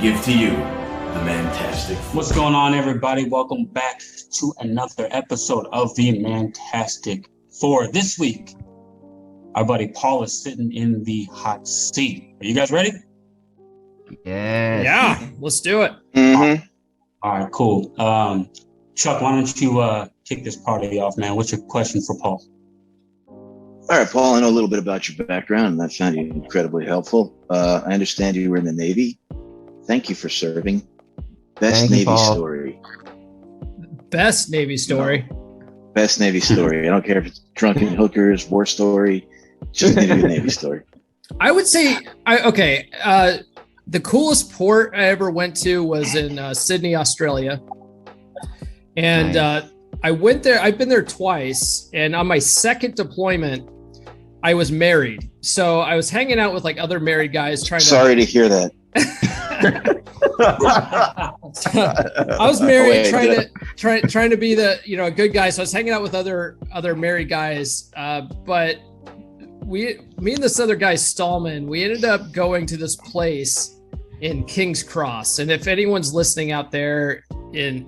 give to you the Mantastic. What's going on, everybody? Welcome back to another episode of the Mantastic Four. This week, our buddy Paul is sitting in the hot seat. Are you guys ready? Yes. Yeah, let's do it. Mm-hmm. All right, cool. Chuck, why don't you kick this party off, man? What's your question for Paul? All right, Paul, I know a little bit about your background, and I found you incredibly helpful. I understand you were in the Navy. Thank you for serving. Best Navy story. Best Navy story. Best Navy story. I don't care if it's drunken hookers, war story. Just need a good Navy story. I would say, the coolest port I ever went to was in Sydney, Australia. And I went there. I've been there twice. And on my second deployment, I was married. So I was hanging out with like other married guys trying to... Sorry to hear that. I was married, trying to be the a good guy. So I was hanging out with other married guys. But me and this other guy Stallman, we ended up going to this place in King's Cross. And if anyone's listening out there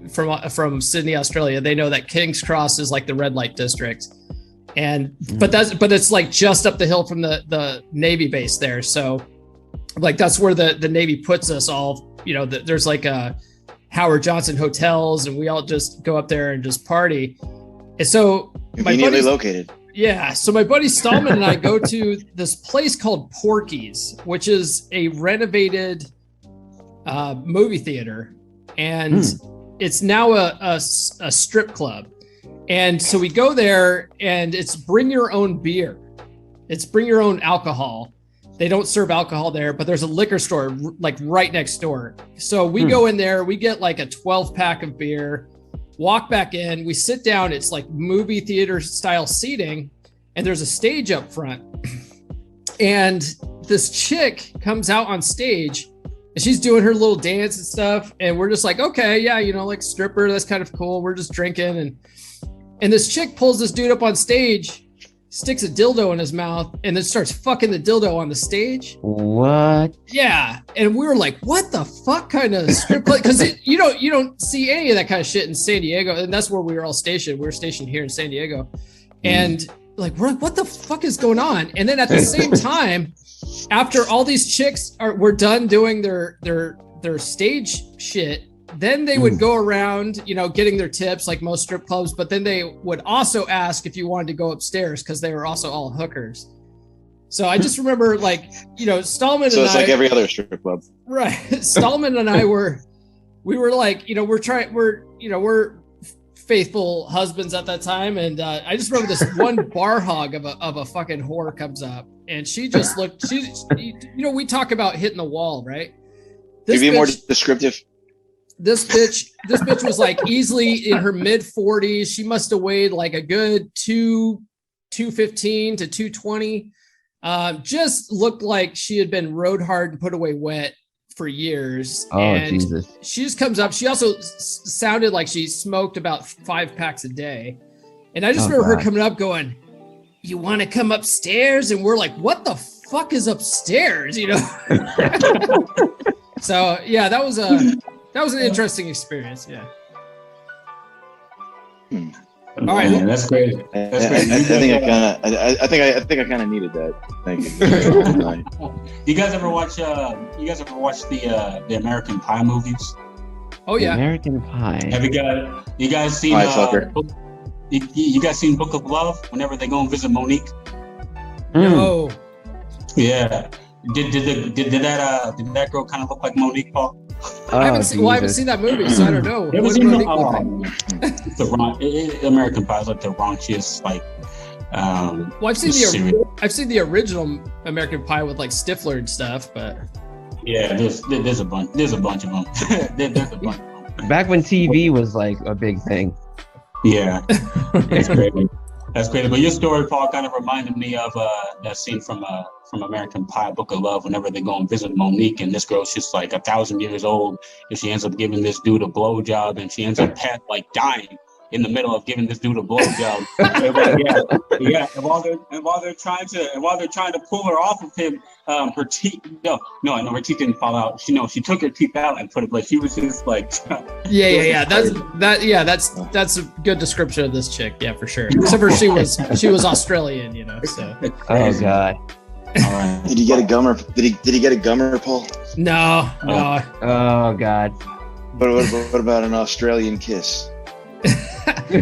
from Sydney, Australia, they know that King's Cross is like the red light district. And but it's like just up the hill from the Navy base there. So like that's where the Navy puts us all. There's like a Howard Johnson hotels, and we all just go up there and just party. And so conveniently located. Yeah. So my buddy Stallman and I go to this place called Porky's, which is a renovated movie theater, and it's now a strip club. And so we go there, and it's bring your own beer. It's bring your own alcohol. They don't serve alcohol there, but there's a liquor store like right next door. So we go in there, we get like a 12 pack of beer, walk back in, we sit down. It's like movie theater style seating, and there's a stage up front. And this chick comes out on stage, and she's doing her little dance and stuff. And we're just like, okay, yeah, like stripper, that's kind of cool. We're just drinking. And this chick pulls this dude up on stage, sticks a dildo in his mouth, and then starts fucking the dildo on the stage. What? Yeah. And we were like, what the fuck kind of strip club? Because you don't see any of that kind of shit in San Diego. And that's where we were all stationed. We were stationed here in San Diego. And we're like, what the fuck is going on? And then at the same time, after all these chicks were done doing their stage shit, then they would go around, getting their tips like most strip clubs, but then they would also ask if you wanted to go upstairs because they were also all hookers. So I just remember Stallman so and it's like every other strip club. Right. Stallman and I were like, we're faithful husbands at that time. And I just remember this one bar hog of a fucking whore comes up, and she just looked, we talk about hitting the wall, right? This be more descriptive. This bitch was like easily in her mid 40s. She must have weighed like a good 215 to 220. Just looked like she had been rode hard and put away wet for years. Oh, and Jesus. She just comes up. She also sounded like she smoked about 5 packs a day. And I just remember her coming up going, "You want to come upstairs?" And we're like, what the fuck is upstairs? So yeah, that was an interesting experience. Yeah. All right, man, that's great. That's great. I think I kind of needed that. Thank you. You guys ever watch the American Pie movies? Oh yeah. American Pie. Have you guys seen you guys seen Book of Love whenever they go and visit Monique? No. Yeah. Did that girl kind of look like Monique, Paul? I haven't seen that movie, so I don't know. American Pie is like the raunchiest, like. Well, I've seen the original American Pie with like Stifler and stuff, but. Yeah, there's a bunch. There's a bunch of them. There's a bunch of them. Back when TV was like a big thing. Yeah, that's great. That's great. But your story, Paul, kind of reminded me of that scene from American Pie, Book of Love, whenever they go and visit Monique, and this girl's just like 1,000 years old, and she ends up giving this dude a blowjob, and she ends up dying. in the middle of giving this dude a blowjob. Yeah. And while they're trying to pull her off of him, her teeth. No, her teeth didn't fall out. She took her teeth out and put it. Like she was just like. Yeah. That's a good description of this chick. Yeah, for sure. Except for she was Australian, So. Oh God. All right. Did he get a gummer? Did he get a gummer, Paul? No. Oh God. What about an Australian kiss?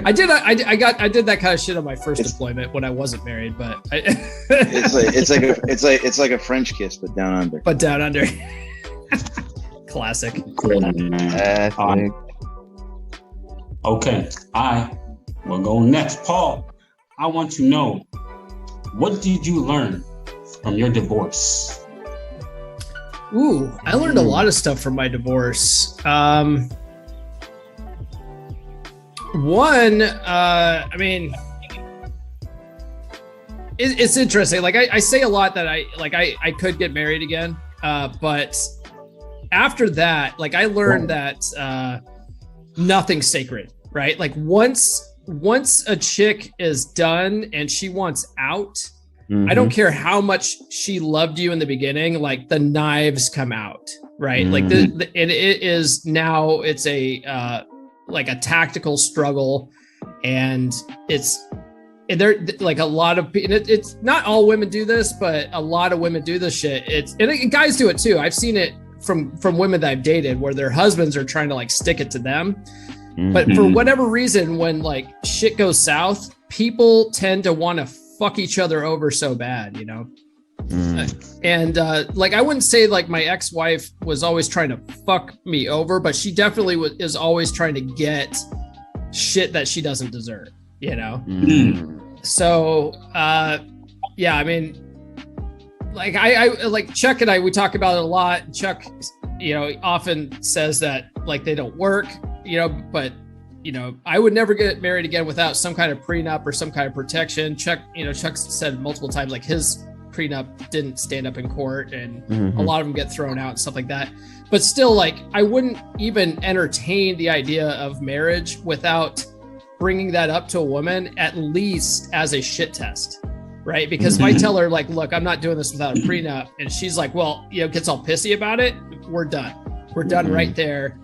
I did that kind of shit on my first deployment when I wasn't married, but it's like a French kiss, but down under. Classic. Okay, I will go next. Paul, I want to know, what did you learn from your divorce? Ooh, I learned a lot of stuff from my divorce. One, it's interesting. Like I say a lot that I could get married again, but after that, like I learned that nothing's sacred, right? Like once a chick is done and she wants out, I don't care how much she loved you in the beginning, like the knives come out, right? Like it is now it's a like a tactical struggle, and there like a lot of it's not all women do this, but a lot of women do this shit. And guys do it too. I've seen it from women that I've dated where their husbands are trying to like stick it to them. But for whatever reason, when like shit goes south, people tend to want to fuck each other over so bad, And like I wouldn't say like my ex-wife was always trying to fuck me over, but she definitely is always trying to get shit that she doesn't deserve, So yeah, I mean, like I like Chuck and we talk about it a lot. Chuck, often says that like they don't work, but I would never get married again without some kind of prenup or some kind of protection. Chuck said multiple times like his prenup didn't stand up in court, and a lot of them get thrown out and stuff like that. But still, like I wouldn't even entertain the idea of marriage without bringing that up to a woman, at least as a shit test, right? Because if I tell her like, look, I'm not doing this without a prenup, and she's like, well, gets all pissy about it, we're done right there.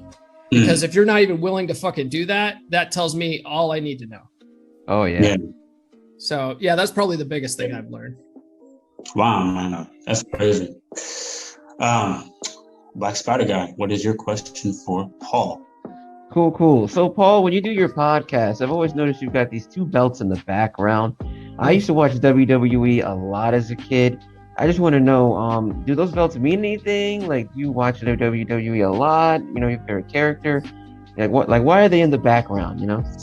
Because if you're not even willing to fucking do that, that tells me all I need to know. Oh yeah. So yeah, that's probably the biggest thing I've learned. Wow, man, that's crazy. Black Spider Guy, what is your question for Paul? Cool. So Paul, when you do your podcast, I've always noticed you've got these two belts in the background. I used to watch WWE a lot as a kid. I just want to know, do those belts mean anything? Like, do you watch WWE a lot? Your favorite character? Like why are they in the background?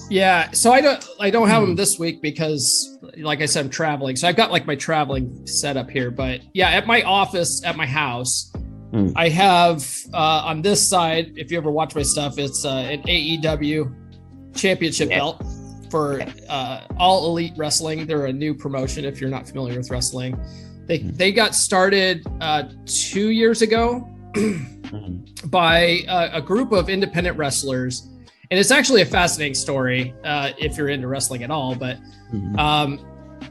Yeah, so I don't have them this week because, like I said, I'm traveling. So I've got like my traveling setup here. But yeah, at my office, at my house, I have on this side, if you ever watch my stuff, it's an AEW championship belt for All Elite Wrestling. They're a new promotion if you're not familiar with wrestling. They got started 2 years ago by a group of independent wrestlers. And it's actually a fascinating story if you're into wrestling at all. But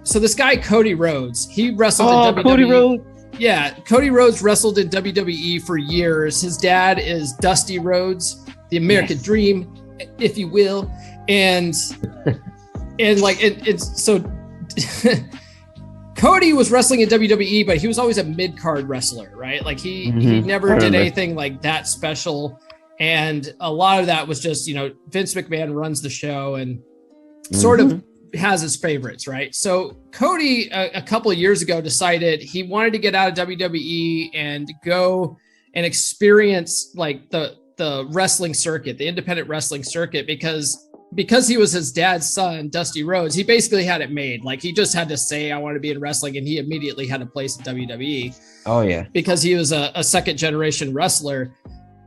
so this guy, Cody Rhodes, he wrestled in WWE. Cody Rhodes. Yeah, Cody Rhodes wrestled in WWE for years. His dad is Dusty Rhodes, the American Dream, if you will. And so Cody was wrestling in WWE, but he was always a mid-card wrestler, right? Like he never did anything like that special. And a lot of that was just, Vince McMahon runs the show and sort of has his favorites, right? So Cody, a couple of years ago, decided he wanted to get out of WWE and go and experience like the wrestling circuit, the independent wrestling circuit, because he was his dad's son, Dusty Rhodes. He basically had it made. Like he just had to say, I want to be in wrestling, and he immediately had a place at WWE. Oh yeah, because he was a second generation wrestler.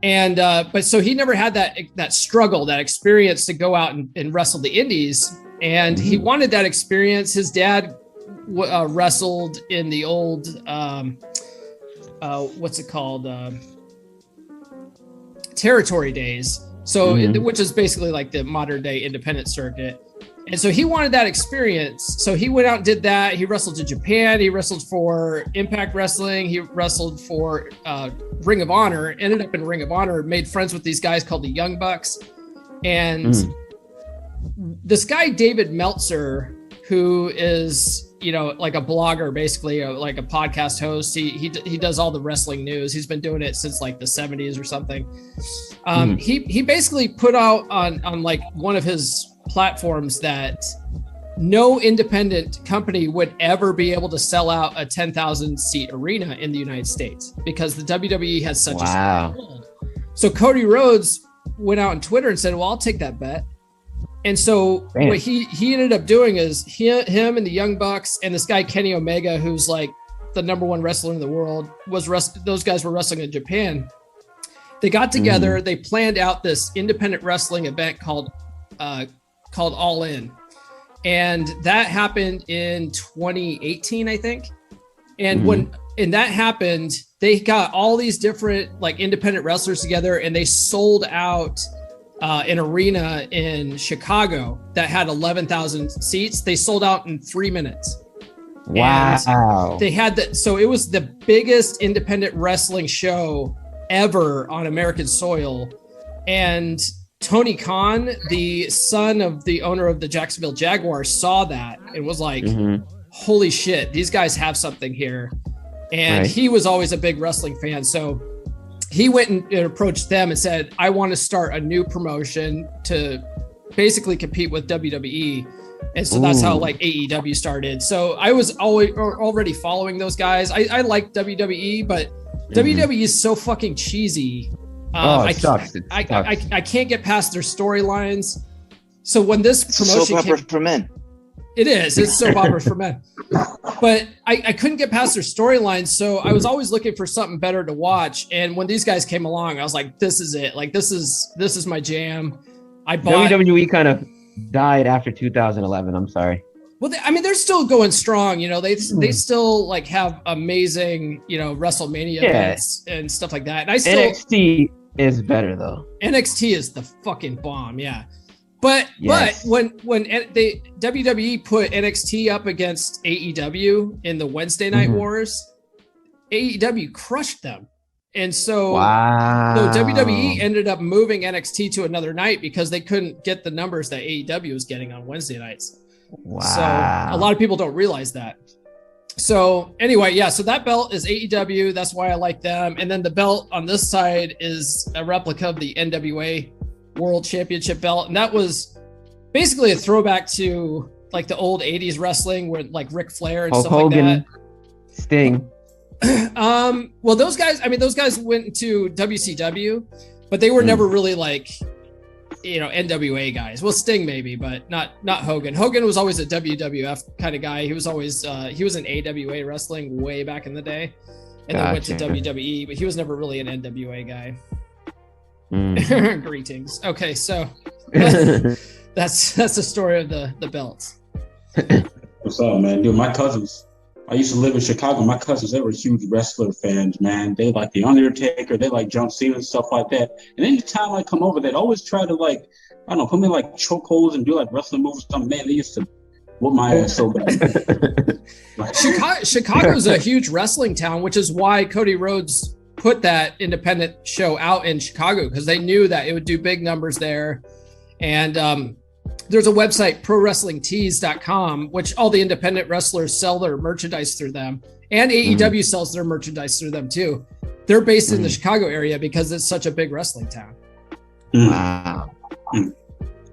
And but so he never had that struggle, that experience to go out and wrestle the indies. And he wanted that experience. His dad wrestled in the old what's it called, territory days. So, which is basically like the modern day independent circuit. And so he wanted that experience. So he went out and did that. He wrestled in Japan. He wrestled for Impact Wrestling. He wrestled for Ring of Honor, ended up in Ring of Honor, made friends with these guys called the Young Bucks. And this guy, David Meltzer, who is, you know, like a blogger, basically like a podcast host. He does all the wrestling news. He's been doing it since like the 70s or something. He basically put out on like one of his platforms that no independent company would ever be able to sell out a 10,000 seat arena in the United States because the WWE has such a hold. So Cody Rhodes went out on Twitter and said, well, I'll take that bet. And so what he ended up doing is him and the Young Bucks and this guy Kenny Omega, who's like the number one wrestler in the world, those guys were wrestling in Japan. They got together, they planned out this independent wrestling event called All In. And that happened in 2018, I think. And when that happened, they got all these different like independent wrestlers together and they sold out an arena in Chicago that had 11,000 seats. They sold out in 3 minutes. Wow. And they had that. So it was the biggest independent wrestling show ever on American soil. And Tony Khan, the son of the owner of the Jacksonville Jaguars, saw that and was like, holy shit, these guys have something here. And he was always a big wrestling fan. So he went and approached them and said, I want to start a new promotion to basically compete with WWE. And so that's how like AEW started. So I was already following those guys. I like WWE, but WWE is so fucking cheesy. I can't get past their storylines. So when this promotion soap opera for men. It's soap opera for men. But I couldn't get past their storylines, so I was always looking for something better to watch. And when these guys came along, I was like, this is it. Like this is my jam. WWE kind of died after 2011. I'm sorry. Well, they're still going strong. You know, they still like have amazing, you know, WrestleMania events and stuff like that. And NXT is better though. NXT is the fucking bomb. Yeah. But when WWE put NXT up against AEW in the Wednesday Night Wars, AEW crushed them. And so, WWE ended up moving NXT to another night because they couldn't get the numbers that AEW was getting on Wednesday nights. Wow. So a lot of people don't realize that. So anyway, so that belt is AEW. That's why I like them. And then the belt on this side is a replica of the NWA World Championship belt. And that was basically a throwback to like the old 80s wrestling with like Ric Flair and Hulk stuff Hogan, like that. Sting. Well, those guys went into WCW, but they were never really like, you know, NWA guys. Well, Sting maybe, but not Hogan. Hogan was always a WWF kind of guy. He was always he was in AWA wrestling way back in the day, and then went to WWE, but he was never really an NWA guy. Greetings. Okay, so that's the story of the belts. What's up, man? Dude, my cousins. I used to live in Chicago. My cousins, they were huge wrestler fans, man. They like The Undertaker. They like John Cena and stuff like that. And anytime I come over, they'd always try to like, I don't know, put me in like chokeholds and do like wrestling moves. Man, they used to whoop my ass so bad. Chicago's a huge wrestling town, which is why Cody Rhodes put that independent show out in Chicago, because they knew that it would do big numbers there. And there's a website, prowrestlingtees.com, which all the independent wrestlers sell their merchandise through them. And AEW sells their merchandise through them too. They're based in the Chicago area because it's such a big wrestling town. Wow. Right.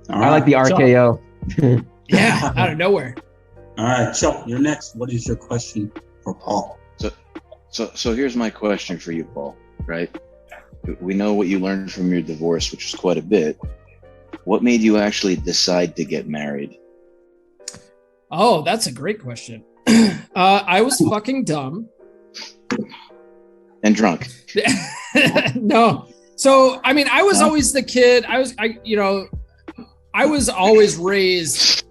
I like the RKO. Yeah, out of nowhere. All right, Chuck, you're next. What is your question for Paul? So here's my question for you, Paul, right? We know what you learned from your divorce, which was quite a bit. What made you actually decide to get married? Oh, that's a great question. I was fucking dumb. And drunk. No. So, I mean, I was always the kid. I was always raised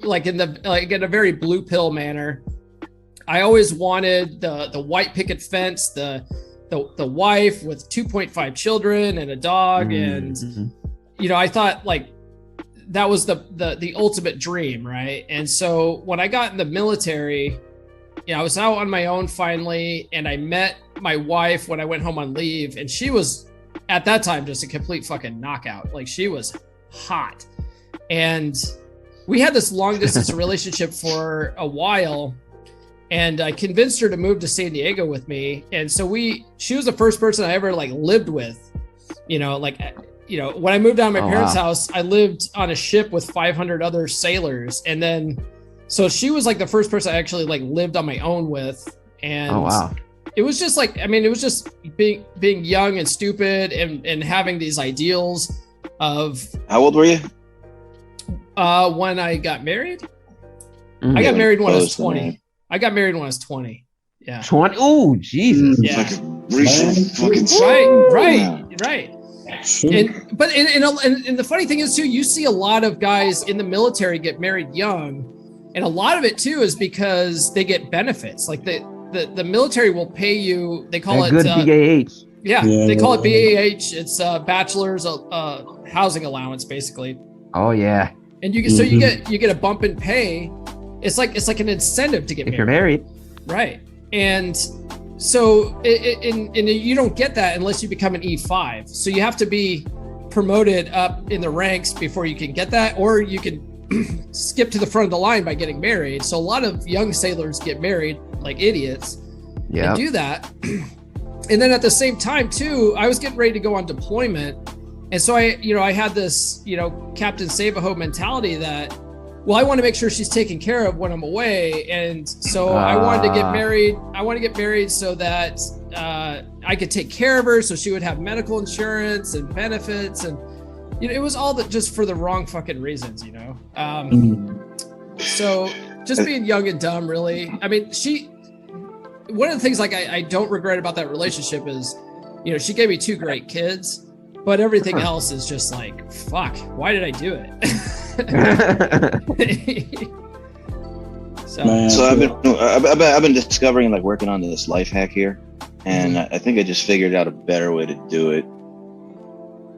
like in a very blue pill manner. I always wanted the white picket fence, the wife with 2.5 children and a dog, and I thought like that was the ultimate dream, right? And so when I got in the military, I was out on my own finally, and I met my wife when I went home on leave, and she was at that time just a complete fucking knockout. Like, she was hot, and we had this long distance relationship for a while, and I convinced her to move to San Diego with me. And so she was the first person I ever like lived with, when I moved down to my parents' house, I lived on a ship with 500 other sailors. And then, so she was like the first person I actually like lived on my own with. And it was just like, it was just being young and stupid and having these ideals of. How old were you? When I got married, I got married when I was 20. I got married when I was 20. Yeah. 20? Oh, Jesus. Yeah. Right. And the funny thing is too, you see a lot of guys in the military get married young, and a lot of it too is because they get benefits. Like the military will pay you. They call it good BAH. Yeah, they call it BAH. It's bachelor's housing allowance, basically. Oh yeah. And you get a bump in pay. It's like an incentive to get married. If you're married. Right. And so you don't get that unless you become an E5. So you have to be promoted up in the ranks before you can get that, or you can skip to the front of the line by getting married. So a lot of young sailors get married like idiots and do that. And then at the same time too, I was getting ready to go on deployment. And so I had this, Captain Save-A-Ho mentality that, well, I want to make sure she's taken care of when I'm away. And so I wanted to get married. I want to get married so that I could take care of her, so she would have medical insurance and benefits. And, it was all just for the wrong fucking reasons, So just being young and dumb, really. One of the things like I don't regret about that relationship is, she gave me 2 great kids, but everything else is just like, fuck, why did I do it? So I've been discovering, like, working on this life hack here, and I think I just figured out a better way to do it.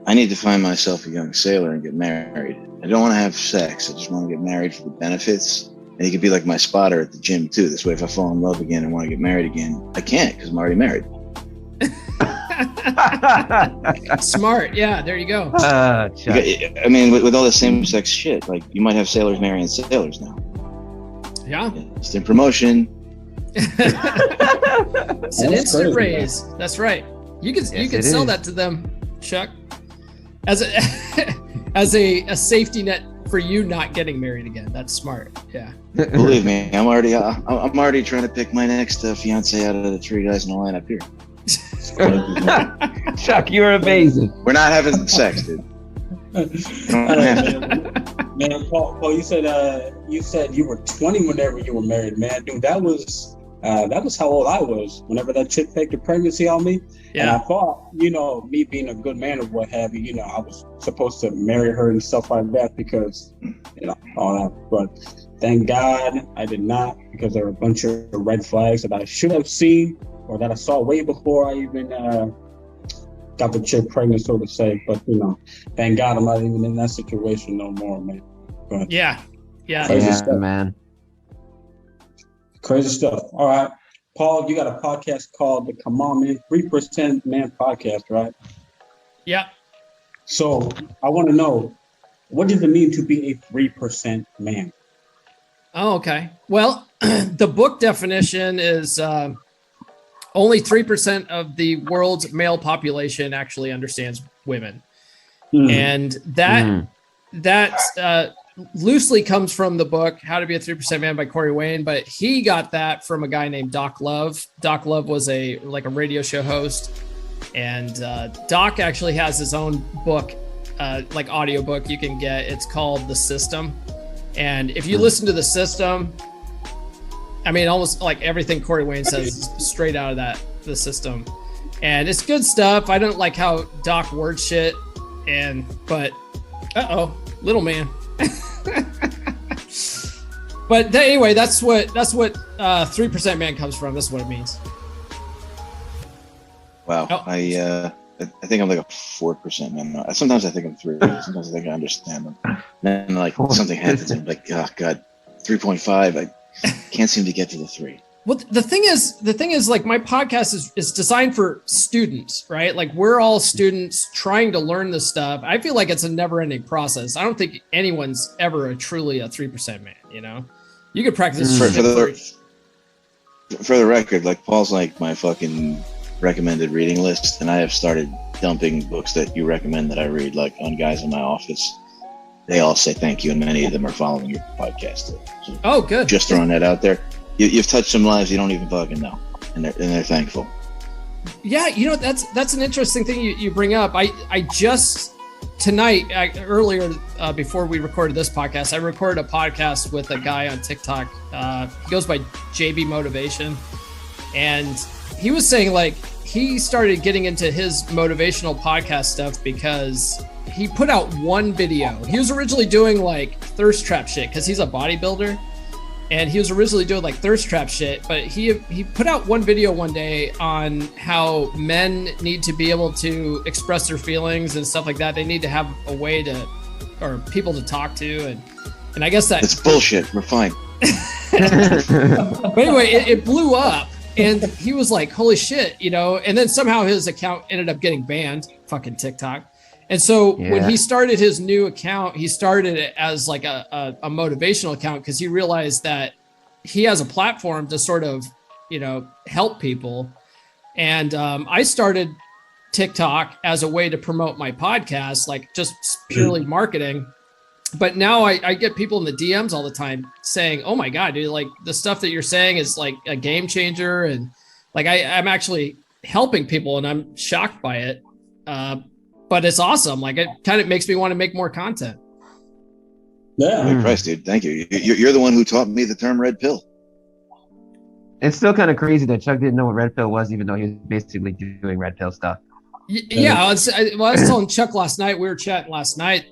I need to find myself a young sailor and get married. I don't want to have sex. I just want to get married for the benefits. And he could be like my spotter at the gym too. This way, if I fall in love again and want to get married again, I can't because I'm already married. Smart. Yeah, there you go. With all the same-sex shit, like, you might have sailors marrying sailors now. Yeah. Instant promotion. It's an instant raise. That's right. You can sell that to them, Chuck, as a safety net for you not getting married again. That's smart. Yeah. Believe me, I'm already trying to pick my next fiance out of the 3 guys in the line up here. Chuck, you're amazing. We're not having sex, dude. Man, Paul, you said you were 20 whenever you were married, man. Dude, that was how old I was whenever that chick faked a pregnancy on me. Yeah. And I thought, me being a good man or what have you, I was supposed to marry her and stuff like that because, all that. But thank God I did not, because there were a bunch of red flags that I should have seen or that I saw way before I even got the chick pregnant, so to say. But, thank God I'm not even in that situation no more, man. But yeah, stuff. Man. Crazy stuff. All right. Paul, you got a podcast called the Come On Man, 3% Man Podcast, right? Yeah. So I want to know, what does it mean to be a 3% man? Oh, okay. Well, the book definition is only 3% of the world's male population actually understands women. And that loosely comes from the book How to Be a 3% Man by Corey Wayne, but he got that from a guy named Doc Love. Doc Love was a radio show host, and Doc actually has his own book, like audiobook you can get. It's called The System. And if you listen to The System, almost like everything Corey Wayne says is straight out of The System. And it's good stuff. I don't like how Doc words shit, but little man. But anyway, that's what 3% man comes from. That's what it means. Wow. Oh. I think I'm like a 4% man. Sometimes I think I'm 3. Sometimes I think I understand them. Then like something happens and I'm like, oh God, 3.5. I can't seem to get to the 3. Well, the thing is like my podcast is designed for students, right? Like we're all students trying to learn this stuff. I feel like it's a never ending process. I don't think anyone's ever truly a 3% man, you know? You could practice for the record, like Paul's like my fucking recommended reading list, and I have started dumping books that you recommend that I read, like on guys in my office. They all say thank you, and many of them are following your podcast too. So oh, good. Just throwing that out there. You've touched some lives you don't even fucking know, and they're thankful. Yeah, you know, that's an interesting thing you bring up. I just tonight earlier before we recorded this podcast, I recorded a podcast with a guy on TikTok. He goes by JB Motivation, and he was saying like he started getting into his motivational podcast stuff because he put out one video. He was originally doing like thirst trap shit because he's a bodybuilder. And he was originally doing like thirst trap shit, but he put out one video one day on how men need to be able to express their feelings and stuff like that. They need to have a way to, or people to talk to, and I guess it's bullshit. We're fine. But anyway, it blew up, and he was like, "Holy shit," you know. And then somehow his account ended up getting banned. Fucking TikTok. And so when he started his new account, he started it as like a motivational account because he realized that he has a platform to sort of, you know, help people. And I started TikTok as a way to promote my podcast, like just purely marketing. But now I get people in the DMs all the time saying, oh my God, dude, like the stuff that you're saying is like a game changer. And like I'm actually helping people and I'm shocked by it. But it's awesome. Like it kind of makes me want to make more content. Yeah. Holy Christ, dude. Thank you. You're the one who taught me the term red pill. It's still kind of crazy that Chuck didn't know what red pill was, even though he was basically doing red pill stuff. Yeah. I was telling Chuck last night, we were chatting last night.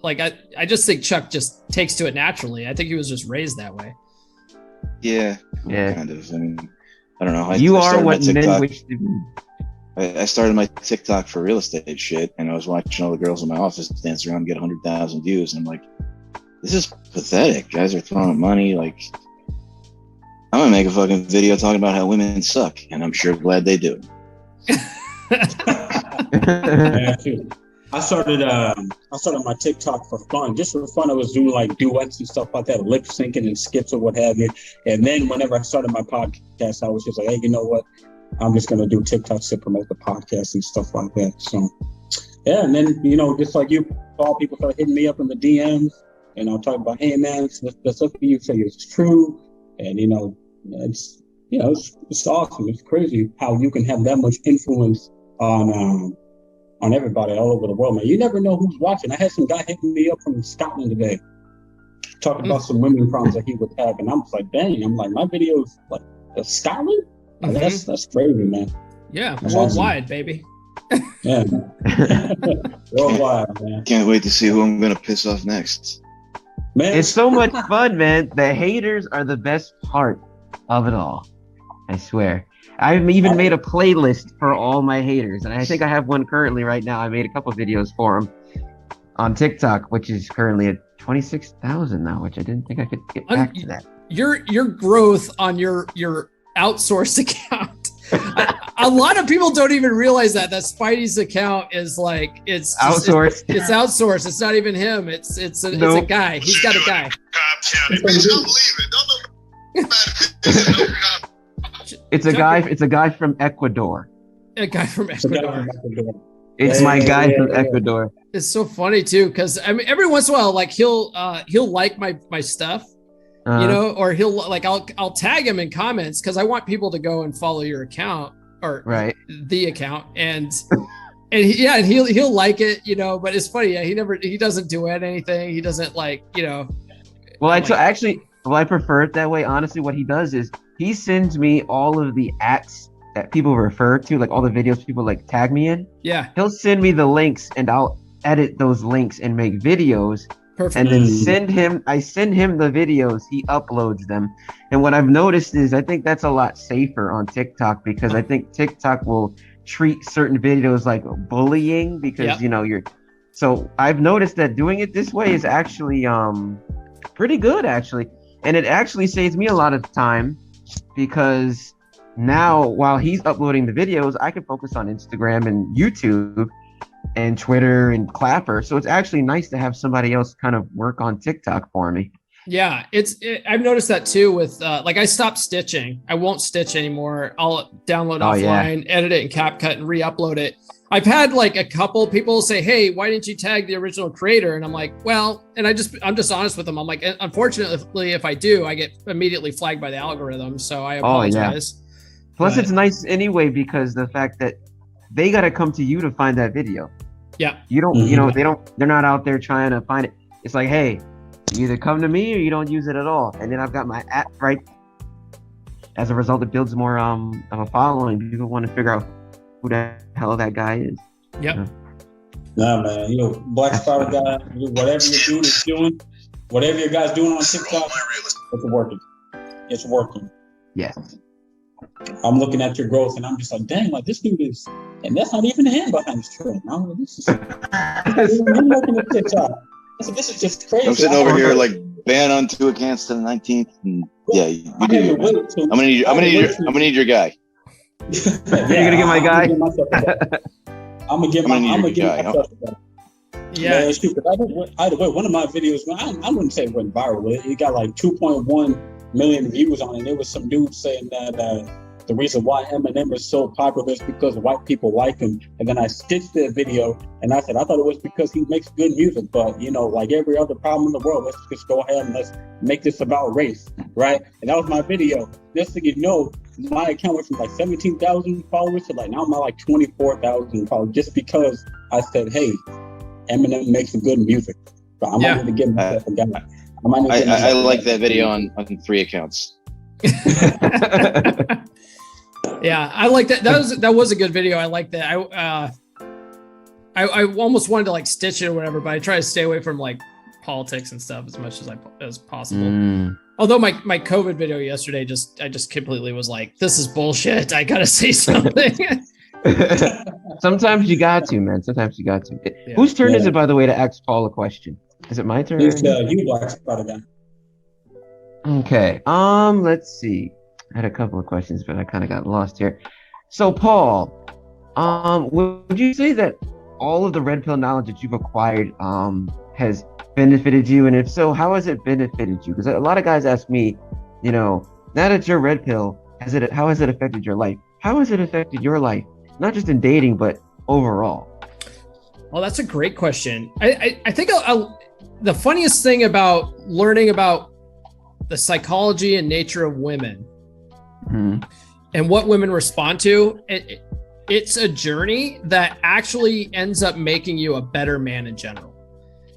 Like I just think Chuck just takes to it naturally. I think he was just raised that way. Yeah. Kind of. I mean, I don't know. You are what men wish to be. I started my TikTok for real estate shit, and I was watching all the girls in my office dance around and get 100,000 views. And I'm like, this is pathetic. Guys are throwing up money. Like, I'm gonna make a fucking video talking about how women suck, and I'm sure glad they do. Yeah, I started my TikTok for fun. Just for fun, I was doing like duets and stuff like that, lip syncing and skits or what have you. And then whenever I started my podcast, I was just like, hey, you know what? I'm just going to do TikToks to promote the podcast and stuff like that. So, yeah. And then, you know, just like you, Paul, people start hitting me up in the DMs and I'll talk about, hey, man, the stuff you say is true. And, you know, it's awesome. It's crazy how you can have that much influence on everybody all over the world, man. You never know who's watching. I had some guy hitting me up from Scotland today, talking about some women problems that he would have. And I'm just like, dang, I'm like, my videos, like, Scotland? Like, that's crazy, man. Yeah, that's worldwide, awesome. Baby. Yeah, worldwide, man. Can't wait to see who I'm gonna piss off next. Man, it's so much fun, man. The haters are the best part of it all. I swear. I've even made a playlist for all my haters, and I think I have one currently right now. I made a couple videos for them on TikTok, which is currently at 26,000 now, which I didn't think I could get back to that. Your growth on your outsourced account. A lot of people don't even realize that Spidey's account is like it's outsourced. It's outsourced. It's not even him. It's a guy. He's got a guy. It's a guy from Ecuador. A guy from Ecuador. It's my guy from Ecuador. It's so funny too, because I mean, every once in a while, like he'll like my stuff. You know, or he'll like I'll tag him in comments because I want people to go and follow your account or the account and he'll like it, you know. But it's funny, he doesn't do anything. He doesn't like, you know. Well, I prefer it that way. Honestly, what he does is he sends me all of the ats that people refer to, like all the videos people like tag me in. Yeah, he'll send me the links and I'll edit those links and make videos. Perfect. And then I send him the videos, he uploads them. And what I've noticed is I think that's a lot safer on TikTok because I think TikTok will treat certain videos like bullying because you're. So I've noticed that doing it this way is actually pretty good actually, and it actually saves me a lot of time because now while he's uploading the videos, I can focus on Instagram and YouTube and Twitter and Clapper. So it's actually nice to have somebody else kind of work on TikTok for me. Yeah, I've noticed that too with like I stopped stitching. I won't stitch anymore. I'll download offline, edit it in CapCut and re-upload it. I've had like a couple people say, "Hey, why didn't you tag the original creator?" And I'm like, "Well," and I'm just honest with them. I'm like, "Unfortunately, if I do, I get immediately flagged by the algorithm, so I apologize." Oh, yeah. Plus, it's nice anyway because the fact that they got to come to you to find that video. Yeah. You don't, they're not out there trying to find it. It's like, hey, you either come to me or you don't use it at all. And then I've got my app right. As a result, it builds more of a following. People want to figure out who the hell that guy is. Yep. Nah, man. Black Spider guy, whatever your dude is doing, whatever your guy's doing on TikTok, it's working. It's working. Yeah. I'm looking at your growth and I'm just like, dang, like this dude is, and that's not even him behind the screen. I'm like, this is, I'm looking at TikTok. I said, this is just crazy. I'm sitting over here like banned on 2 accounts to the 19th. And yeah, you do. I'm gonna need your guy. You're gonna get my guy. I'm gonna get myself a guy. Yeah. Man, it's stupid. Either way, one of my videos, I wouldn't say it went viral. It got like 2.1 million views on it. There was some dude saying that the reason why Eminem is so popular is because white people like him. And then I stitched the video and I said, I thought it was because he makes good music. But, like every other problem in the world, let's just go ahead and let's make this about race, right? And that was my video. Next thing you know, my account went from like 17,000 followers to like now I'm at like 24,000 followers just because I said, hey, Eminem makes good music. So I might need to give myself a guy. I like that video on 3 accounts. Yeah, I like that. That was a good video. I like that. I almost wanted to like stitch it or whatever, but I try to stay away from like politics and stuff as much as possible. Although my COVID video yesterday, I just completely was like, this is bullshit. I gotta say something. Sometimes you got to, man. Sometimes you got to. Yeah. Whose turn is it, by the way, to ask Paul a question? Is it my turn? It's you, Black Spider guy. Okay. Let's see. I had a couple of questions, but I kind of got lost here. So, Paul, would you say that all of the red pill knowledge that you've acquired has benefited you? And if so, how has it benefited you? Because a lot of guys ask me, now that you're red pill, how has it affected your life? How has it affected your life? Not just in dating, but overall. Well, that's a great question. I think the funniest thing about learning about the psychology and nature of women and what women respond to, it's a journey that actually ends up making you a better man in general.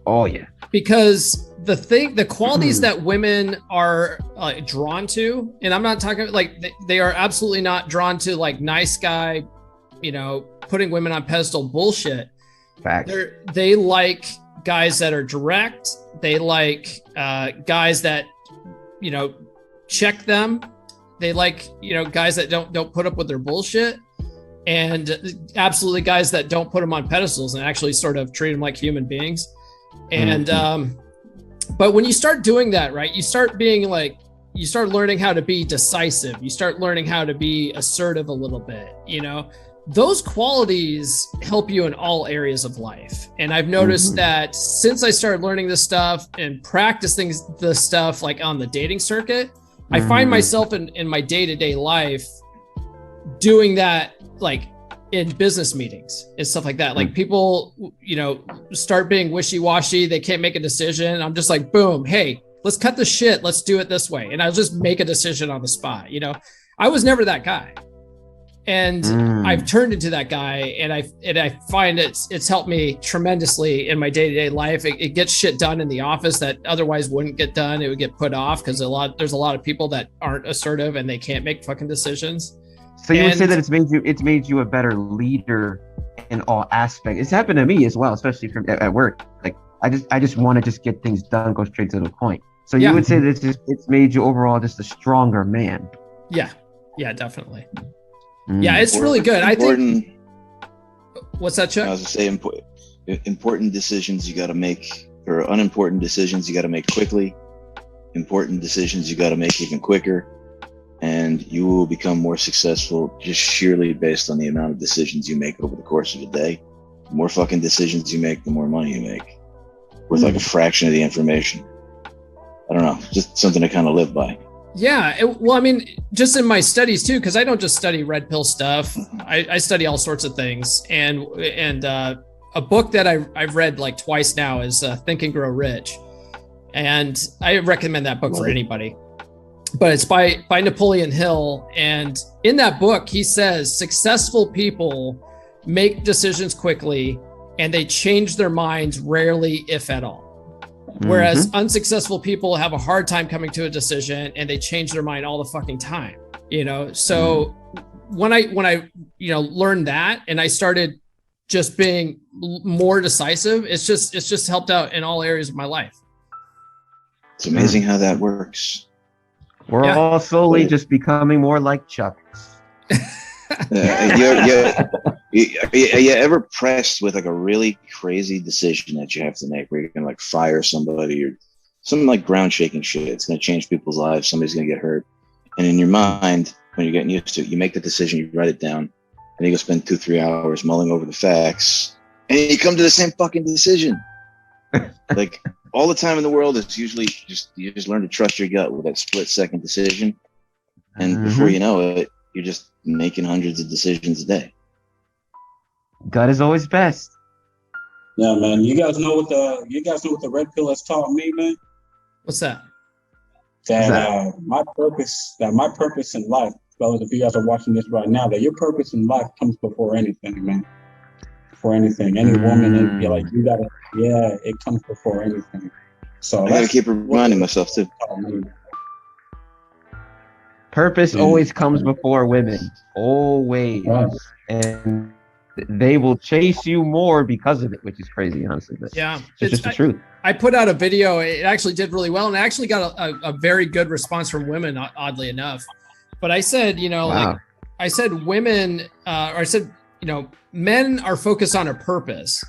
Oh yeah. Because the qualities that women are drawn to, and I'm not talking like they are absolutely not drawn to like nice guy, putting women on pedestal bullshit. Facts. They like guys that are direct. They like guys that, check them. They like, guys that don't put up with their bullshit, and absolutely guys that don't put them on pedestals and actually sort of treat them like human beings. And but when you start doing that, right, you start learning how to be decisive. You start learning how to be assertive a little bit. Those qualities help you in all areas of life. And I've noticed that since I started learning this stuff and practicing this stuff like on the dating circuit, I find myself in my day-to-day life doing that like in business meetings and stuff like that. Like people, start being wishy-washy. They can't make a decision. I'm just like, boom, hey, let's cut the shit. Let's do it this way. And I'll just make a decision on the spot. I was never that guy. And I've turned into that guy, and I find it's helped me tremendously in my day-to-day life. It gets shit done in the office that otherwise wouldn't get done. It would get put off because there's a lot of people that aren't assertive and they can't make fucking decisions. So you would say that it's made you a better leader in all aspects. It's happened to me as well, especially at work. Like I just want to get things done, go straight to the point. So you would say that it's made you overall just a stronger man. Yeah, definitely. Yeah, it's really good. What's that, Chuck? I was gonna say important decisions you got to make, or unimportant decisions you got to make quickly. Important decisions you got to make even quicker, and you will become more successful just sheerly based on the amount of decisions you make over the course of a day. The more fucking decisions you make, the more money you make. Worth like a fraction of the information. I don't know, just something to kind of live by. Yeah, well, I mean, just in my studies too, because I don't just study red pill stuff. I study all sorts of things, and a book that I've read like twice now is Think and Grow Rich, and I recommend that book for anybody. But it's by Napoleon Hill, and in that book he says successful people make decisions quickly, and they change their minds rarely, if at all. Whereas unsuccessful people have a hard time coming to a decision, and they change their mind all the fucking time, you know? So when I learned that, and I started just being more decisive, it's just helped out in all areas of my life. It's amazing how that works. We're all slowly just becoming more like Chuck. You ever pressed with like a really crazy decision that you have to make, where you're gonna like fire somebody or something like ground shaking shit? It's gonna change people's lives. Somebody's gonna get hurt, and in your mind, when you're getting used to it, you make the decision, you write it down, and you go spend 2-3 hours mulling over the facts, and you come to the same fucking decision. Like all the time in the world, it's usually you just learn to trust your gut with that split-second decision, and before you know it, you're just making hundreds of decisions a day. Gut is always best. Yeah, man. You guys know what the red pill has taught me, man? What's that? That my purpose in life, fellas, if you guys are watching this right now, that your purpose in life comes before anything, man. Before anything. Any woman, it comes before anything. So I gotta keep reminding myself too. Purpose always comes before women. Always. And they will chase you more because of it, which is crazy, honestly. But it's just the truth. I put out a video. It actually did really well, and I actually got a very good response from women, oddly enough. But I said, men are focused on a purpose.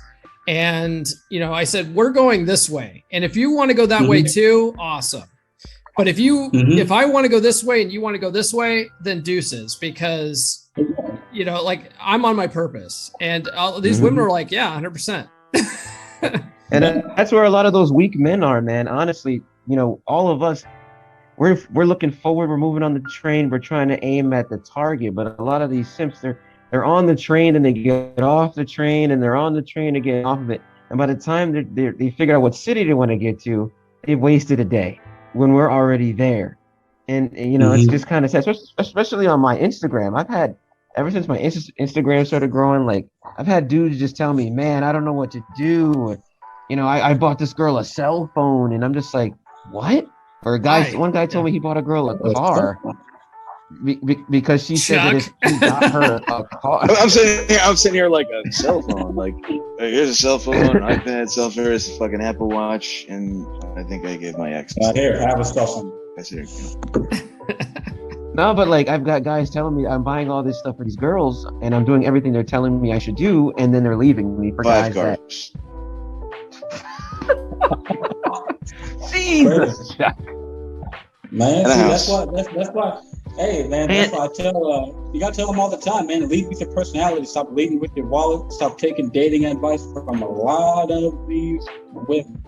And, I said, we're going this way. And if you want to go that way too, awesome. But if I want to go this way and you want to go this way, then deuces, because, I'm on my purpose. And these women are like, yeah, 100%. And that's where a lot of those weak men are, man. Honestly, all of us, we're looking forward. We're moving on the train. We're trying to aim at the target. But a lot of these simps, they're on the train and they get off the train, and they're on the train and get off of it. And by the time they figure out what city they want to get to, they've wasted a day when we're already there. And it's just kind of sad, especially on my Instagram. I've had, ever since my Instagram started growing, like I've had dudes just tell me, man, I don't know what to do. I bought this girl a cell phone, and I'm just like, what? Or one guy told me he bought a girl a car because she said that if he got her a car. I'm sitting here like a cell phone. Like, here's a cell phone, an iPad, cell phone, a fucking Apple Watch, and I think I gave my ex. Here, have a cell phone. That's it. No, but like I've got guys telling me I'm buying all this stuff for these girls, and I'm doing everything they're telling me I should do, and then they're leaving me for 5 guys cars. Jesus. Man, that's why. Hey, man, that's why I tell you gotta tell them all the time, man. Lead with your personality. Stop leading with your wallet. Stop taking dating advice from a lot of these women.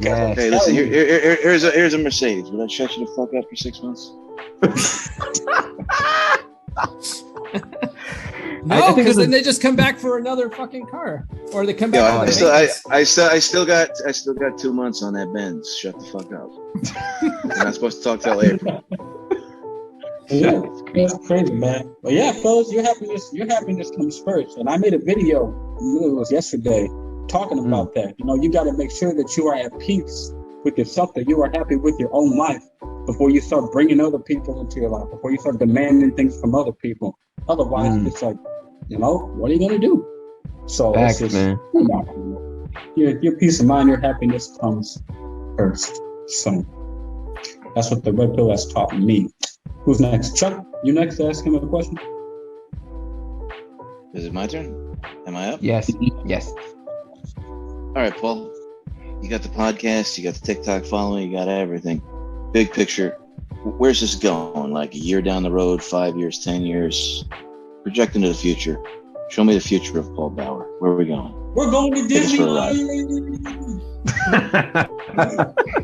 Yes. Hey, listen. Here's a Mercedes. Would I shut you the fuck up for 6 months? No, because then they just come back for another fucking car, or they come back. I still got 2 months on that Benz. Shut the fuck up. You're not supposed to talk till April. Yeah, it's crazy, man. But yeah, fellas, your happiness comes first. And I made a video, it was yesterday, talking about that. You got to make sure that you are at peace with yourself, that you are happy with your own life before you start bringing other people into your life, before you start demanding things from other people. Otherwise, it's like, what are you gonna do? So Facts, it's just, man. Your peace of mind, your happiness comes first. So that's what the red pill has taught me. Who's next? Chuck, you next to ask him a question? Is it my turn? Am I up? Yes. Yes. All right, Paul. You got the podcast, you got the TikTok following, you got everything. Big picture. Where's this going? Like a year down the road, 5 years, 10 years? Project into the future. Show me the future of Paul Bauer. Where are we going? We're going to Take us for a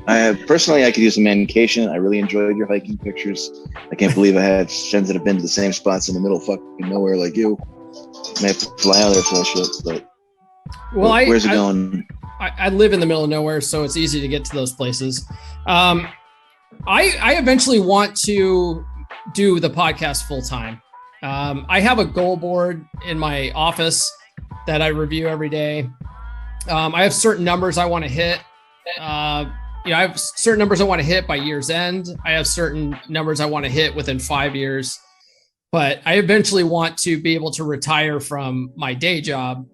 ride. Personally, I could use some medication. I really enjoyed your hiking pictures. I can't believe I have friends that have been to the same spots in the middle of fucking nowhere like you. May have to fly out there for that shit, but Well, where's it going? I live in the middle of nowhere, so it's easy to get to those places. I eventually want to do the podcast full time. I have a goal board in my office that I review every day. I have certain numbers I want to hit. I have certain numbers I want to hit by year's end. I have certain numbers I want to hit within 5 years. But I eventually want to be able to retire from my day job,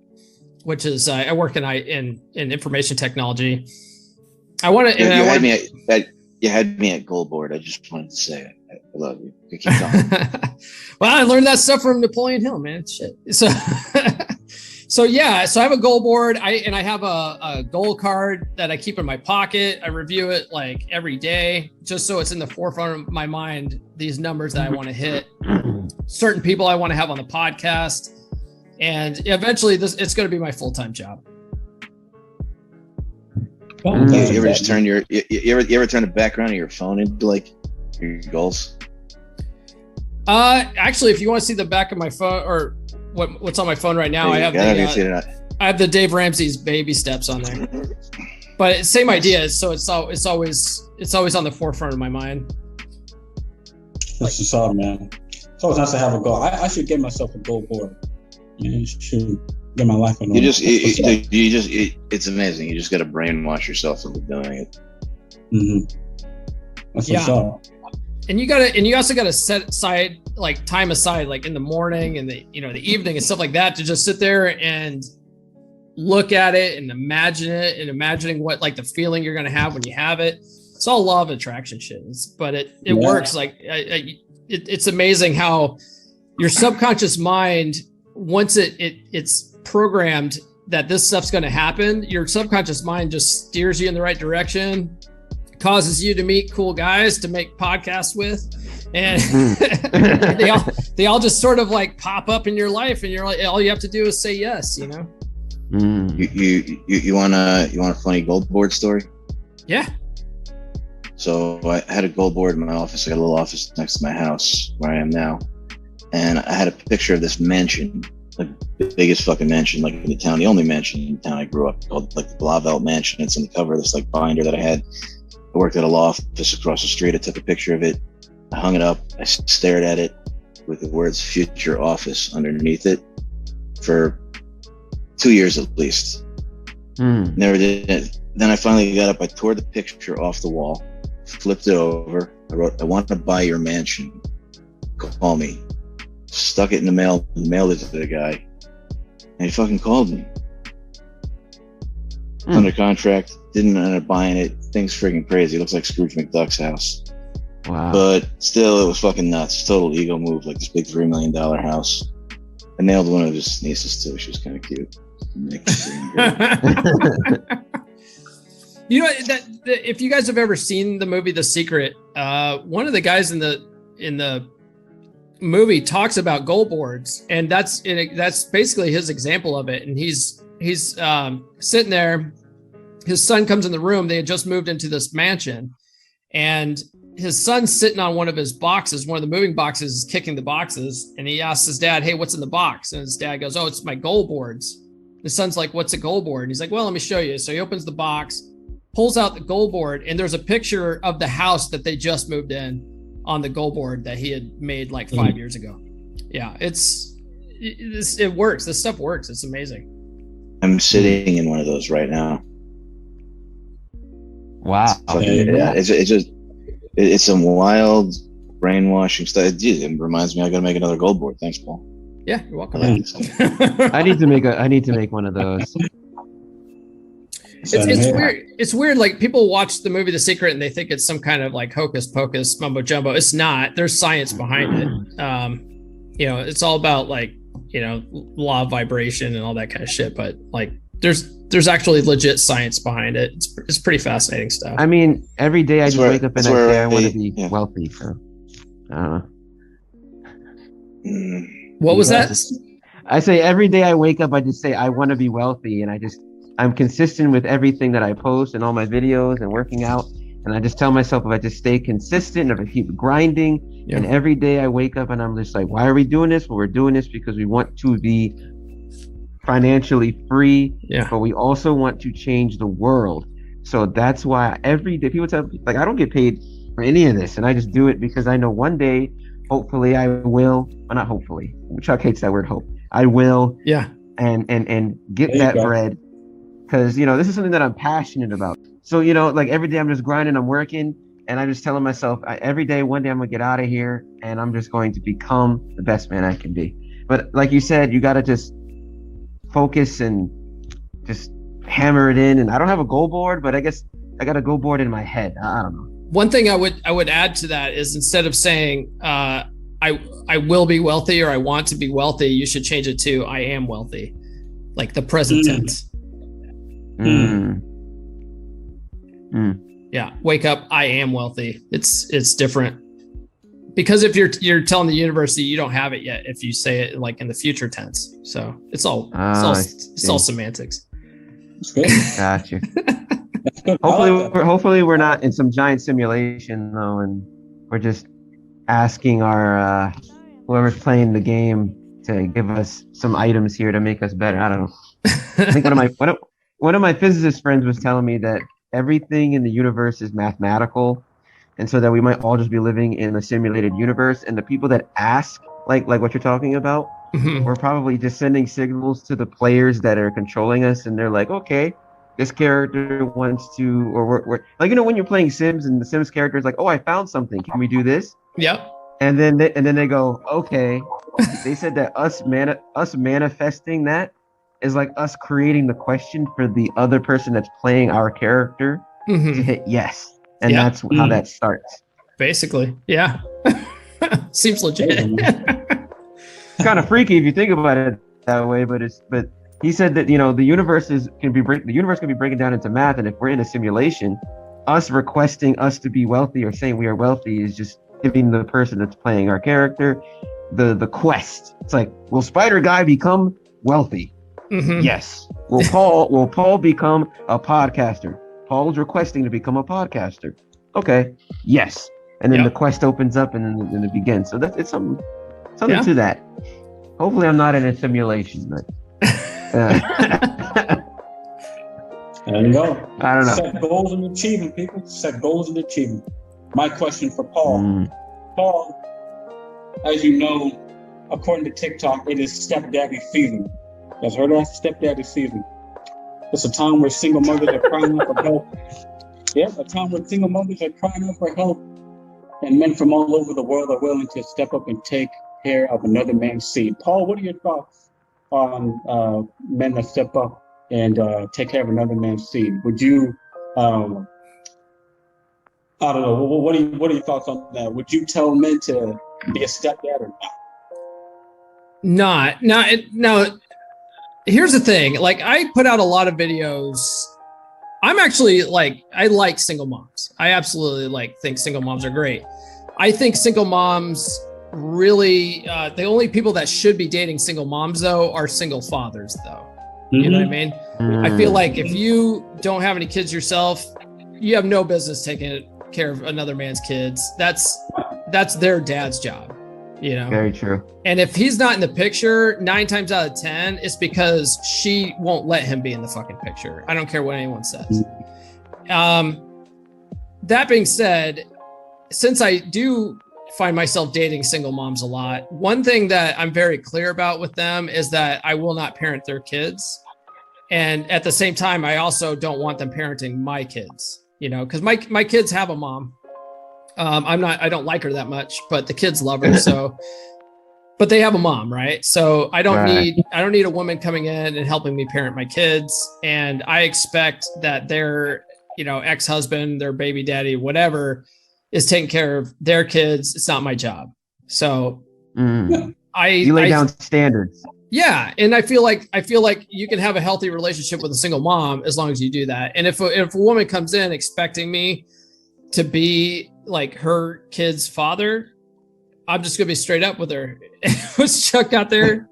which is I work in information technology. I want to. You had me at goal board. I just wanted to say it. I love you. You keep going. Well, I learned that stuff from Napoleon Hill, man. Shit. So I have a goal board. I have a goal card that I keep in my pocket. I review it like every day, just so it's in the forefront of my mind. These numbers that I want to hit, certain people I want to have on the podcast, and eventually it's going to be my full-time job. You ever just turn you ever turn the background of your phone into like your goals? Actually, if you want to see the back of my phone or what's on my phone right now, I have the Dave Ramsey's baby steps on there. But same idea, so it's always on the forefront of my mind. That's just all, man. It's always nice to have a goal. I should get myself a goal board. Man, should get my life in order. It's amazing. You just got to brainwash yourself into doing it. That's what's up. And you also gotta set aside time aside, like in the morning and the evening and stuff like that, to just sit there and look at it and imagining what like the feeling you're gonna have when you have it. It's all law of attraction shit, but it works. Like it's amazing how your subconscious mind, once it's programmed that this stuff's going to happen, your subconscious mind just steers you in the right direction, causes you to meet cool guys to make podcasts with, and they all just sort of like pop up in your life, and you're like, all you have to do is say yes, You want a funny goal board story? Yeah. So I had a goal board in my office. I got a little office next to my house where I am now, and I had a picture of this mansion, like the biggest fucking mansion like in the town, the only mansion in the town I grew up, called like the Blauvelt Mansion. It's on the cover of this like binder that I had. I worked at a law office across the street. I took a picture of it. I hung it up. I stared at it with the words "Future Office" underneath it for 2 years at least. Never did it. Then I finally got up. I tore the picture off the wall, flipped it over. I wrote, "I want to buy your mansion. Call me." Stuck it in the mail, mailed it to the guy, and he fucking called me. Under contract, didn't end up buying it. Thing's freaking crazy. It looks like Scrooge McDuck's house. Wow. But still, it was fucking nuts. Total ego move, like this big $3 million house. I nailed one of his nieces too. She was kind of cute. If you guys have ever seen the movie The Secret, one of the guys in the movie talks about goal boards, and that's basically his example of it. And he's sitting there. His son comes in the room. They had just moved into this mansion, and his son's sitting on one of his boxes. One of the moving boxes is kicking the boxes, and he asks his dad, "Hey, what's in the box?" And his dad goes, "Oh, it's my goal boards." His son's like, "What's a goal board?" And he's like, "Well, let me show you." So he opens the box, pulls out the goal board, and there's a picture of the house that they just moved in on the goal board that he had made like 5 years ago. Yeah, it works. This stuff works. It's amazing. I'm sitting in one of those right now. Wow. Yeah, it's some wild brainwashing stuff. It reminds me I gotta make another goal board. Thanks, Paul. Yeah, you're welcome. I need to make one of those. It's weird. It's weird. Like, people watch the movie The Secret and they think it's some kind of like hocus pocus mumbo jumbo. It's not. There's science behind it. It's all about like law of vibration and all that kind of shit. But like, there's actually legit science behind it. It's pretty fascinating stuff. I mean, every day I just wake up and I say I want to be yeah. wealthy. So I don't know. What was that? I say every day I wake up, I just say I want to be wealthy, and I'm consistent with everything that I post and all my videos and working out. And I just tell myself, if I just stay consistent, if I keep grinding, and every day I wake up and I'm just like, why are we doing this? Well, we're doing this because we want to be financially free, but we also want to change the world. So that's why every day people tell me, like, I don't get paid for any of this, and I just do it because I know one day, hopefully I will, well, not hopefully, Chuck hates that word hope, I will and get that bread, because this is something that I'm passionate about. So like every day I'm just grinding, I'm working, and I'm just telling myself every day, one day I'm gonna get out of here and I'm just going to become the best man I can be. But like you said, you got to just focus and just hammer it in. And I don't have a goal board, but I guess I got a goal board in my head. I don't know. One thing I would add to that is, instead of saying I will be wealthy or I want to be wealthy, you should change it to I am wealthy, like the present tense. Yeah, wake up, I am wealthy. It's different, because if you're telling the universe that you don't have it yet, if you say it like in the future tense, so it's all semantics. Gotcha. Hopefully we're not in some giant simulation though, and we're just asking our whoever's playing the game to give us some items here to make us better. I don't know. I think one of my physicist friends was telling me that everything in the universe is mathematical, and so that we might all just be living in a simulated universe. And the people that ask, like what you're talking about, we're probably just sending signals to the players that are controlling us, and they're like, okay, this character wants to, or we're like, when you're playing Sims and the Sims character is like, oh, I found something, can we do this? Yep. And then they go, okay. They said that us manifesting that is like us creating the question for the other person that's playing our character to hit yes. And that's how that starts. Basically, yeah. Seems legit. It's kind of freaky if you think about it that way, but he said that the universe can be breaking down into math, and if we're in a simulation, us requesting us to be wealthy or saying we are wealthy is just giving the person that's playing our character the quest. It's like, will Spider Guy become wealthy? Yes. Will Paul become a podcaster? Paul's requesting to become a podcaster. Okay. Yes. And then the quest opens up and then it begins. So it's something to that. Hopefully I'm not in a simulation, but there you go. I don't know. Set goals and achievement, people. Set goals and achievement. My question for Paul. Paul, as you know, according to TikTok, it is stepdaddy season. You guys heard of that? Stepdaddy season. It's a time where single mothers are crying out for help. Yeah, a time when single mothers are crying out for help, and men from all over the world are willing to step up and take care of another man's seed. Paul, what are your thoughts on men that step up and take care of another man's seed? Would you, I don't know, what are your thoughts on that? Would you tell men to be a stepdad or not? No. Here's the thing. Like, I put out a lot of videos. I'm actually I like single moms. I absolutely think single moms are great. I think single moms really, the only people that should be dating single moms though are single fathers though. You know what I mean? I feel like if you don't have any kids yourself, you have no business taking care of another man's kids. That's their dad's job, Very true. And if he's not in the picture, 9 times out of 10, it's because she won't let him be in the fucking picture. I don't care what anyone says. That being said, since I do find myself dating single moms a lot, one thing that I'm very clear about with them is that I will not parent their kids. And at the same time, I also don't want them parenting my kids, because my kids have a mom. I don't like her that much, but the kids love her. So, but they have a mom, right? So I don't need a woman coming in and helping me parent my kids. And I expect that their, ex-husband, their baby daddy, whatever, is taking care of their kids. It's not my job. So You lay down standards. Yeah, and I feel like you can have a healthy relationship with a single mom as long as you do that. And if a woman comes in expecting me to be like her kid's father, I'm just gonna be straight up with her. What's Chuck got there?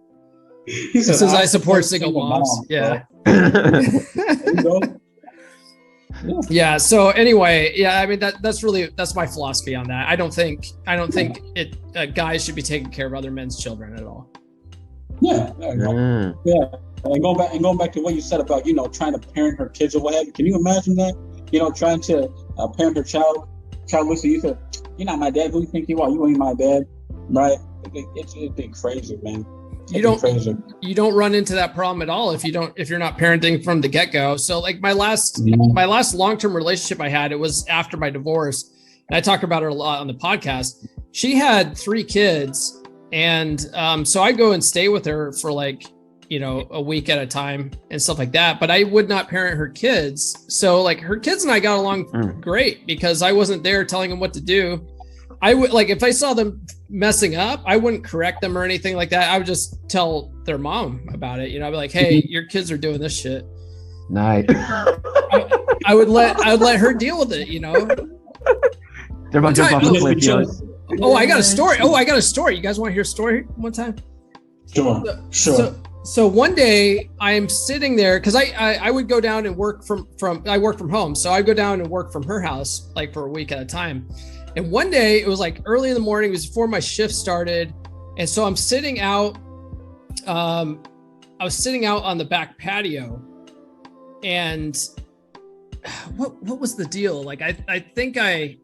He says I support single moms. Yeah. Yeah. So anyway, yeah. I mean that's my philosophy on that. I don't think guys should be taking care of other men's children at all. Yeah. Yeah. And going back to what you said about trying to parent her kids or what have you. Can you imagine that? Trying to parent her child. Child looks at you and says, "You're not my dad. Who do you think you are? You ain't my dad." Right? It's been crazy, man. You don't run into that problem at all if you're not parenting from the get-go. So like my last long-term relationship I had, it was after my divorce. And I talk about her a lot on the podcast. She had 3 kids, and so I go and stay with her for like a week at a time and stuff like that. But I would not parent her kids. So like her kids and I got along great because I wasn't there telling them what to do. I would like if I saw them messing up, I wouldn't correct them or anything like that. I would just tell their mom about it. I'd be like, "Hey, your kids are doing this shit." Nice. I would let her deal with it. They're about to jump off the cliff. Oh, I got a story. You guys want to hear a story one time? Sure. So one day I'm sitting there because I would go down and work I work from home. So I'd go down and work from her house like for a week at a time. And one day it was like early in the morning, it was before my shift started. And so I'm sitting out, I was sitting out on the back patio, and what was the deal? Like, I think I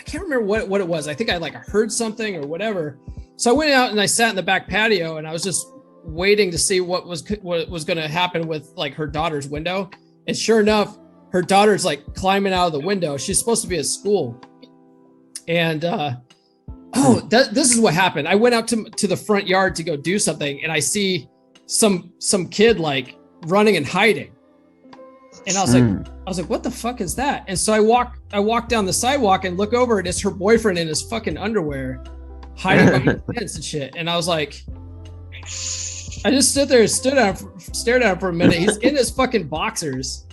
can't remember what it was. I think I heard something or whatever. So I went out and I sat in the back patio, and I was just waiting to see what was going to happen with like her daughter's window. And sure enough, her daughter's like climbing out of the window. She's supposed to be at school. And this is what happened. I went out to the front yard to go do something, and I see some kid like running and hiding. And I was like, what the fuck is that? And so I walk down the sidewalk and look over, and it's her boyfriend in his fucking underwear hiding behind the fence and shit. And I was like, I just stood there and stared at him for a minute. He's in his fucking boxers.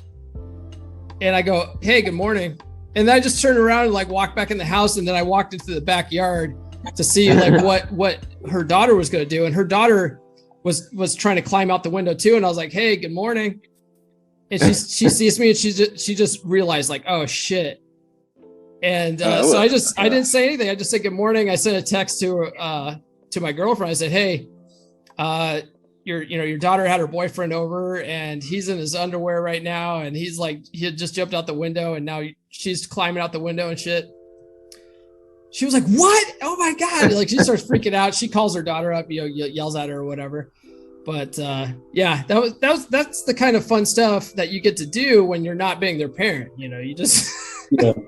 And I go, "Hey, good morning." And then I just turned around and like walked back in the house. And then I walked into the backyard to see like what her daughter was going to do. And her daughter was trying to climb out the window too. And I was like, "Hey, good morning." And she sees me, and she just realized like, oh shit. And so I didn't say anything. I just said, "Good morning." I sent a text to my girlfriend. I said, "Hey, your daughter had her boyfriend over, and he's in his underwear right now, and he had just jumped out the window, and now she's climbing out the window and shit." She was like, "What? Oh my God." Like she starts freaking out. She calls her daughter up, yells at her or whatever. But yeah, that's the kind of fun stuff that you get to do when you're not being their parent. You just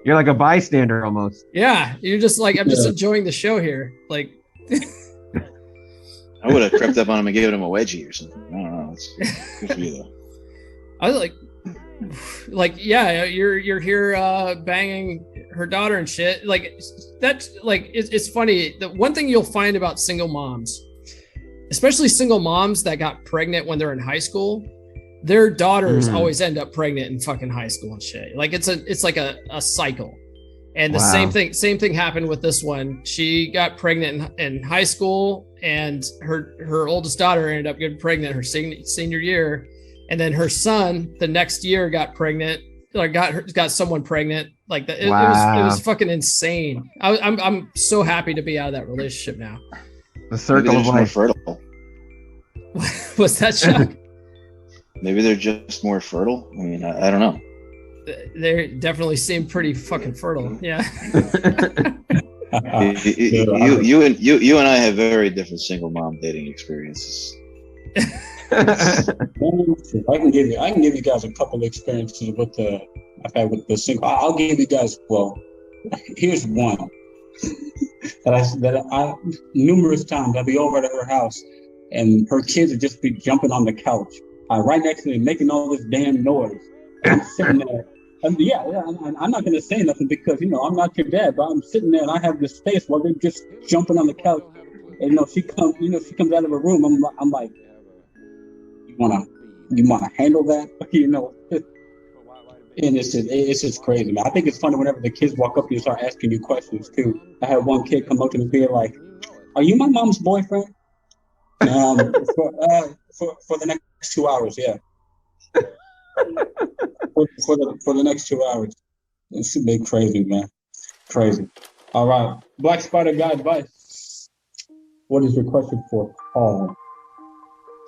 you're like a bystander almost. Yeah, you're just like, I'm just enjoying the show here. Like I would have crept up on him and given him a wedgie or something. I don't know. It's good for you though. I was like, yeah, you're here banging her daughter and shit. Like that's like it's funny. The one thing you'll find about single moms, especially single moms that got pregnant when they're in high school, their daughters always end up pregnant in fucking high school and shit. Like it's like a cycle. And the same thing happened with this one. She got pregnant in high school, and her oldest daughter ended up getting pregnant her senior year. And then her son the next year got pregnant, like got someone pregnant. Like that. It was fucking insane. I'm so happy to be out of that relationship now. The circle of life. More fertile. What's that, Chuck? Maybe they're just more fertile. I mean, I don't know. They definitely seem pretty fucking fertile. Yeah. you and I have very different single mom dating experiences. I can give you guys a couple of experiences I've had with the single. I'll give you guys. Well, here's one that I numerous times I'll be over at her house, and her kids would just be jumping on the couch right next to me, making all this damn noise. I'm sitting there. I'm not going to say nothing because, I'm not your dad, but I'm sitting there and I have this space while they're just jumping on the couch, And she comes out of her room. I'm like, you wanna handle that? And it's just crazy, man. I think it's funny whenever the kids walk up to you and start asking you questions too. I had one kid come up to me and be like, "Are you my mom's boyfriend?" For the next 2 hours, yeah. for the next 2 hours, it's a bit crazy, man. Crazy. All right, Black Spider Guy advice. What is your question for Paul?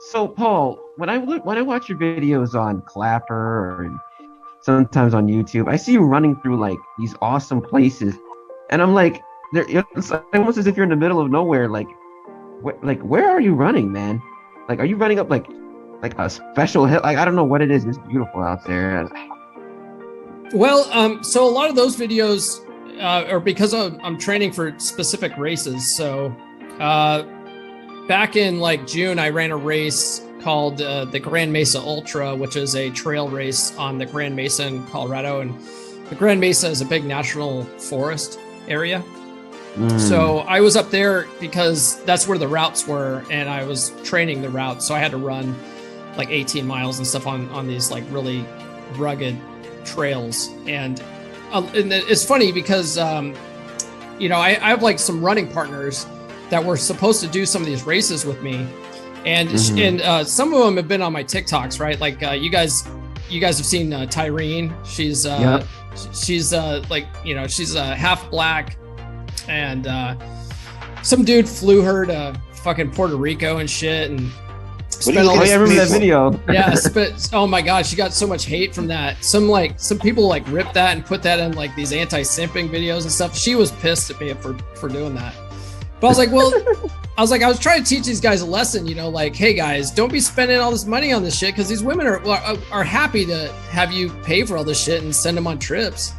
So Paul, when I watch your videos on Clapper and sometimes on YouTube, I see you running through like these awesome places, and I'm like, it's almost as if you're in the middle of nowhere. Like where are you running, man? Like, are you running up like a special hill? Like, I don't know what it is. It's beautiful out there. Well, so a lot of those videos are because I'm training for specific races. So back in like June, I ran a race called the Grand Mesa Ultra, which is a trail race on the Grand Mesa in Colorado. And the Grand Mesa is a big national forest area. So I was up there because that's where the routes were, and I was training the route. So I had to run like 18 miles and stuff on these like really rugged trails. And it's funny because, I have like some running partners that were supposed to do some of these races with me. And some of them have been on my TikToks, right? Like you guys have seen Tyrene. She's she's half black, and some dude flew her to fucking Puerto Rico and shit, and I remember that video. Yeah, oh my god, she got so much hate from that. Some people like ripped that and put that in like these anti-simping videos and stuff. She was pissed at me for doing that. But I was like, well, I was trying to teach these guys a lesson, like, hey guys, don't be spending all this money on this shit, because these women are happy to have you pay for all this shit and send them on trips.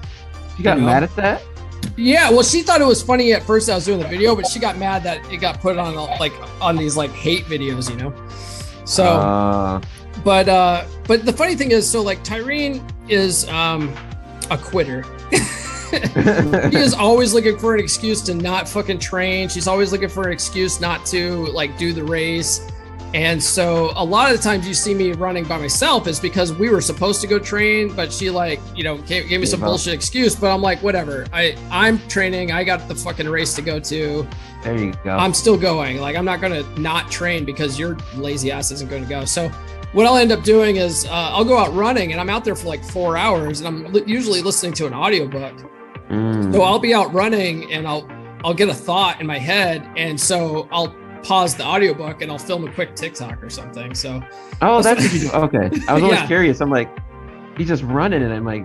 You got mad at that? Yeah, well, she thought it was funny at first I was doing the video, but she got mad that it got put on these like hate videos, So, but the funny thing is, so like Tyrene is a quitter. She is always looking for an excuse to not fucking train. She's always looking for an excuse not to like do the race. And so a lot of the times you see me running by myself is because we were supposed to go train, but she gave me some bullshit excuse. But I'm like, whatever. I'm training. I got the fucking race to go to. There you go. I'm still going. Like, I'm not going to not train because your lazy ass isn't going to go. So what I'll end up doing is I'll go out running, and I'm out there for like 4 hours, and I'm usually listening to an audiobook. So I'll be out running, and I'll get a thought in my head, and so I'll pause the audiobook and I'll film a quick TikTok or something. So that's what you do. Okay. I was always curious. I'm like, he's just running, and I'm like,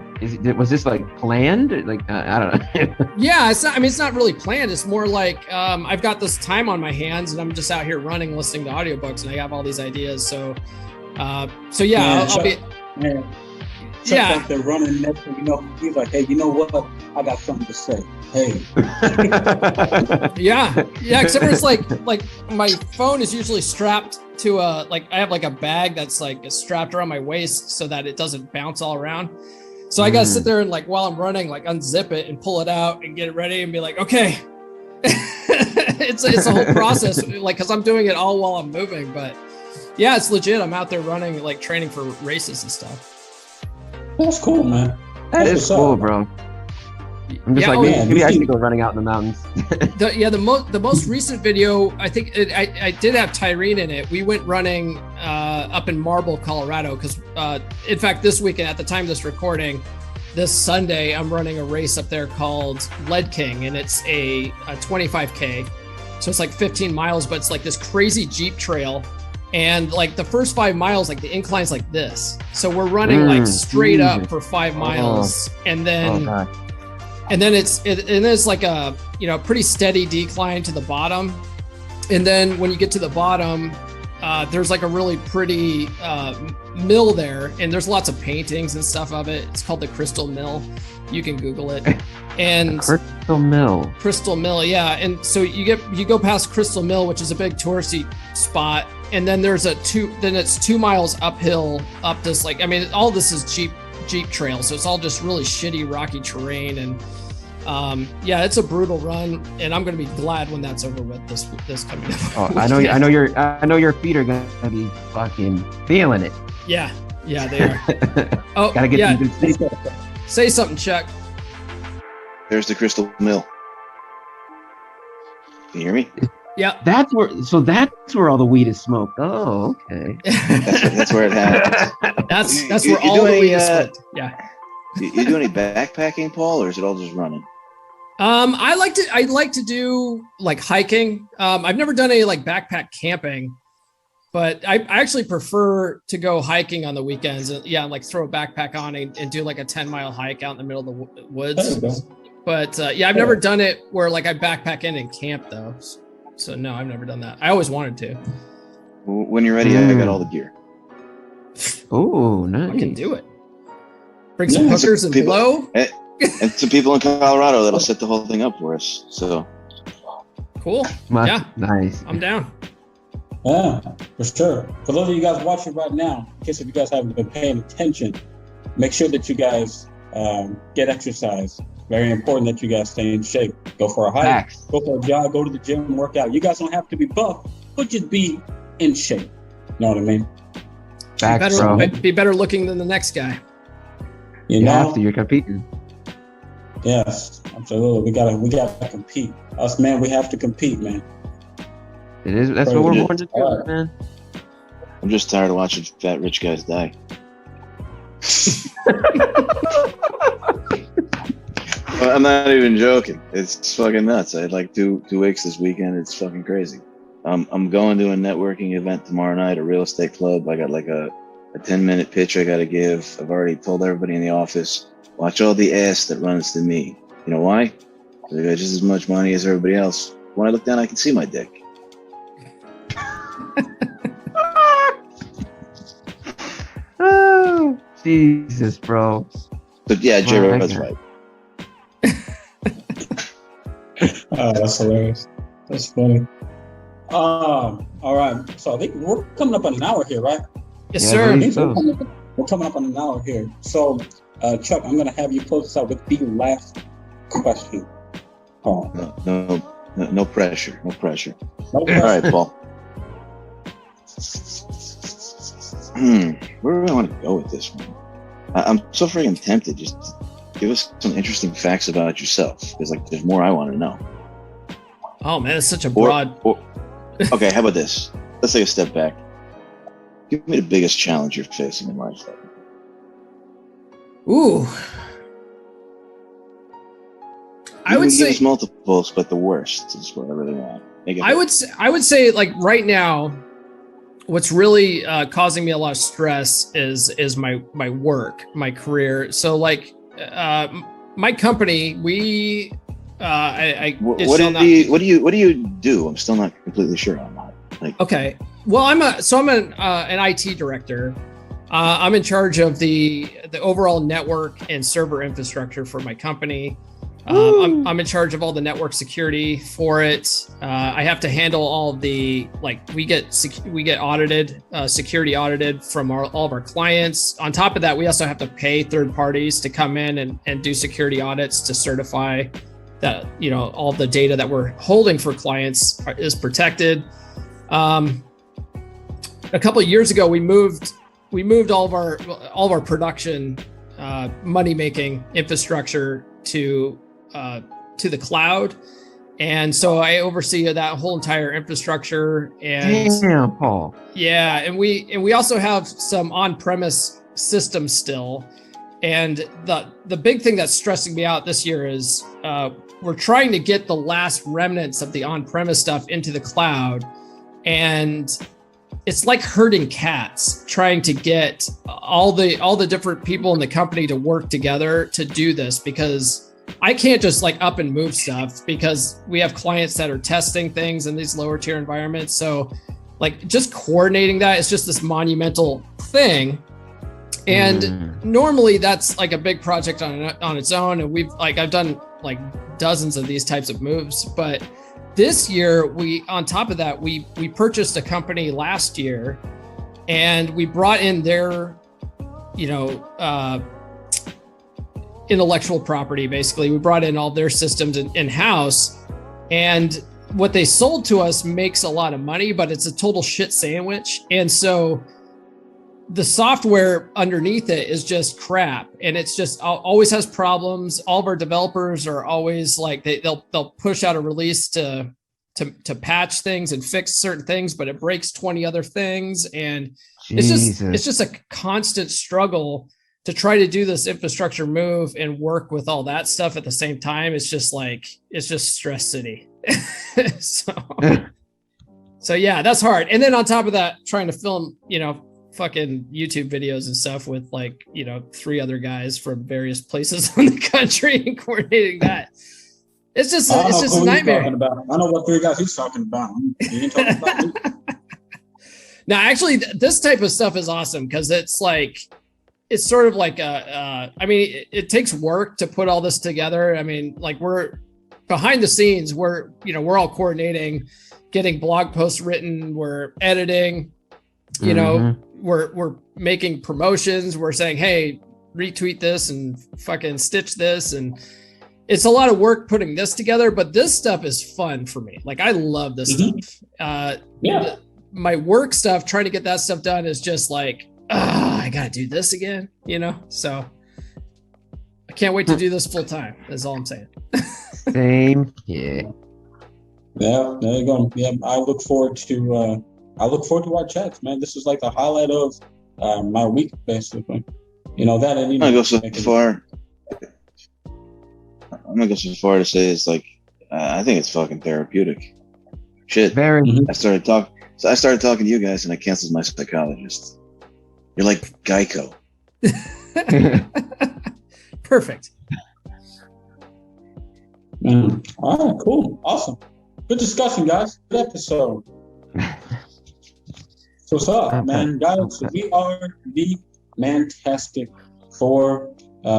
was this like planned? Like, I don't know. Yeah, it's not really planned. It's more like I've got this time on my hands, and I'm just out here running, listening to audiobooks, and I have all these ideas. So yeah, I'll be. Man. Yeah, like they're running next to he's like, hey, you know what? I got something to say. Hey. yeah. Except for it's like my phone is usually strapped to I have like a bag that's like strapped around my waist so that it doesn't bounce all around. So I gotta sit there and like while I'm running, like unzip it and pull it out and get it ready and be like, okay. it's a whole process, like, because I'm doing it all while I'm moving. But yeah, it's legit. I'm out there running, like training for races and stuff. That's cool, man. That is cool, bro. I'm just maybe I should go running out in the mountains. The most recent video, I think I did have Tyrene in it. We went running up in Marble, Colorado, because in fact this weekend, at the time of this recording, this Sunday, I'm running a race up there called Lead King, and it's a 25K. So it's like 15 miles, but it's like this crazy Jeep trail. And like the first 5 miles, like the incline's like this. So we're running like straight up for 5 miles. And then it's like a, pretty steady decline to the bottom. And then when you get to the bottom, there's like a really pretty mill there, and there's lots of paintings and stuff of it. It's called the Crystal Mill. You can Google it. And Crystal Mill, yeah. And so you go past Crystal Mill, which is a big touristy spot, and then it's 2 miles uphill up this, like, all this is Jeep trail, so it's all just really shitty rocky terrain, and Yeah, it's a brutal run, and I'm going to be glad when that's over with this coming up. Oh, I know your feet are gonna be fucking feeling it. Yeah, they are. Oh, Gotta get some good sleep. Say something, Chuck. There's the Crystal Mill. Can you hear me? Yeah. That's where all the weed is smoked. Oh, okay. That's where it happens. That's where all the weed is smoked. Yeah. You do any backpacking, Paul, or is it all just running? I like to do like hiking. I've never done any like backpack camping, but I actually prefer to go hiking on the weekends. Yeah, like throw a backpack on and do like a 10-mile hike out in the middle of the woods. But yeah, I've never done it where like I backpack in and camp though. So no, I've never done that. I always wanted to. When you're ready, I got all the gear. Oh, nice. I can do it. Bring some hookers and blow. And some people in Colorado that'll set the whole thing up for us. So cool. Yeah, nice. I'm down. Yeah, for sure. For those of you guys watching right now, in case if you guys haven't been paying attention, make sure that you guys get exercise. Very important that you guys stay in shape. Go for a hike, Facts. go for a jog, go to the gym, work out. You guys don't have to be buff, but just be in shape. You know what I mean? Facts, bro. Be better looking than the next guy. You know? have to. You're competing. Yes, absolutely. We gotta compete. Us men, we have to compete, man. It is. That's what we're born to do, man. I'm just tired of watching fat rich guys die. I'm not even joking. It's fucking nuts. I had like two weeks this weekend. It's fucking crazy. I'm going to a networking event tomorrow night, a real estate club. I got like a 10-minute pitch I got to give. I've already told everybody in the office, watch all the ass that runs to me. You know why? Because I got just as much money as everybody else. When I look down, I can see my dick. Oh, Jesus, bro. But yeah, J-Rod's right. Oh, that's hilarious. That's funny. All right. So I think we're coming up on an hour here, right? Yes, Yeah, sir. I believe so. We're coming up on an hour here. So, Chuck, I'm going to have you close us out with the last question. Oh. No pressure. No pressure. No All pressure. right, Paul. Where do I want to go with this one? I'm so freaking tempted. Just give us some interesting facts about yourself, because like there's more I want to know. Oh man, it's such a broad. Okay, how about this? Let's take a step back. Give me the biggest challenge you're facing in life. Ooh. I would say give us multiples, but the worst is what I really want. I would say like right now, what's really causing me a lot of stress is my work, my career. So like my company, we what do you do? I'm still not completely sure on that. Like, okay, well I'm an IT director. I'm in charge of the overall network and server infrastructure for my company. I'm in charge of all the network security for it. I have to handle all of the, like, we get audited, security audited from all of our clients. On top of that, we also have to pay third parties to come in and do security audits to certify that, you know, all the data that we're holding for clients is protected. A couple of years ago, we moved all of our production money-making infrastructure to the cloud, and so I oversee that whole entire infrastructure. And damn, Paul. Yeah, and we also have some on-premise systems still. And the big thing that's stressing me out this year is we're trying to get the last remnants of the on-premise stuff into the cloud, and it's like herding cats, trying to get all the different people in the company to work together to do this, because I can't just like up and move stuff, because we have clients that are testing things in these lower tier environments. So like just coordinating that is just this monumental thing. And normally that's like a big project on its own. And I've done like dozens of these types of moves, but this year on top of that, we purchased a company last year, and we brought in their, intellectual property. Basically, we brought in all their systems in house, and what they sold to us makes a lot of money, but it's a total shit sandwich. And so the software underneath it is just crap, and it's just always has problems. All of our developers are always like they'll push out a release to patch things and fix certain things, but it breaks 20 other things, and Jesus. it's just a constant struggle to try to do this infrastructure move and work with all that stuff at the same time. It's just stress city. so yeah, that's hard. And then on top of that, trying to film, fucking YouTube videos and stuff with 3 other guys from various places in the country and coordinating that. It's just a nightmare. I know what 3 guys he's talking about. He ain't talking about me. Now, actually, this type of stuff is awesome because it's sort of like it takes work to put all this together. I mean, we're behind the scenes, we're all coordinating, getting blog posts written, we're editing, we're making promotions, we're saying, hey, retweet this and fucking stitch this, and it's a lot of work putting this together, but this stuff is fun for me. I love this stuff. My work stuff, trying to get that stuff done is just I gotta do this again, so I can't wait to do this full time. That's all I'm saying. Same. Yeah, there you go. Yeah, I look forward to our chats, man. This is the highlight of my week, basically. I'm gonna go so far to say it's I think it's fucking therapeutic. Shit. Very. Mm-hmm. I started talking to you guys, and I canceled my psychologist. You're like Geico. Perfect. All right, cool. Awesome. Good discussion, guys. Good episode. So what's up, man? Guys, we are the Mantastic 4.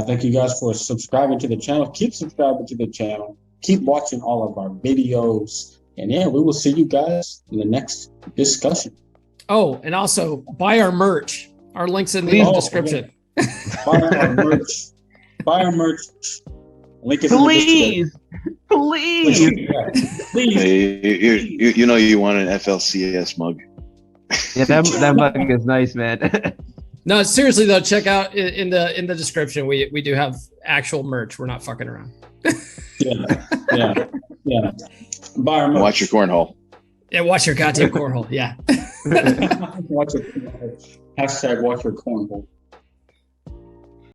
Thank you guys for subscribing to the channel. Keep subscribing to the channel. Keep watching all of our videos. And yeah, we will see you guys in the next discussion. Oh, and also buy our merch. Our link's in the description. Yeah. Buy our merch. Link is in the description. Please. Hey, you want an FLCS mug. Yeah, that mug is nice, man. No, seriously though, check out in the description. We do have actual merch. We're not fucking around. Yeah. Buy our merch. Watch your cornhole. Yeah, watch your goddamn cornhole. Yeah. Watch your cornhole. #watch your cornhole.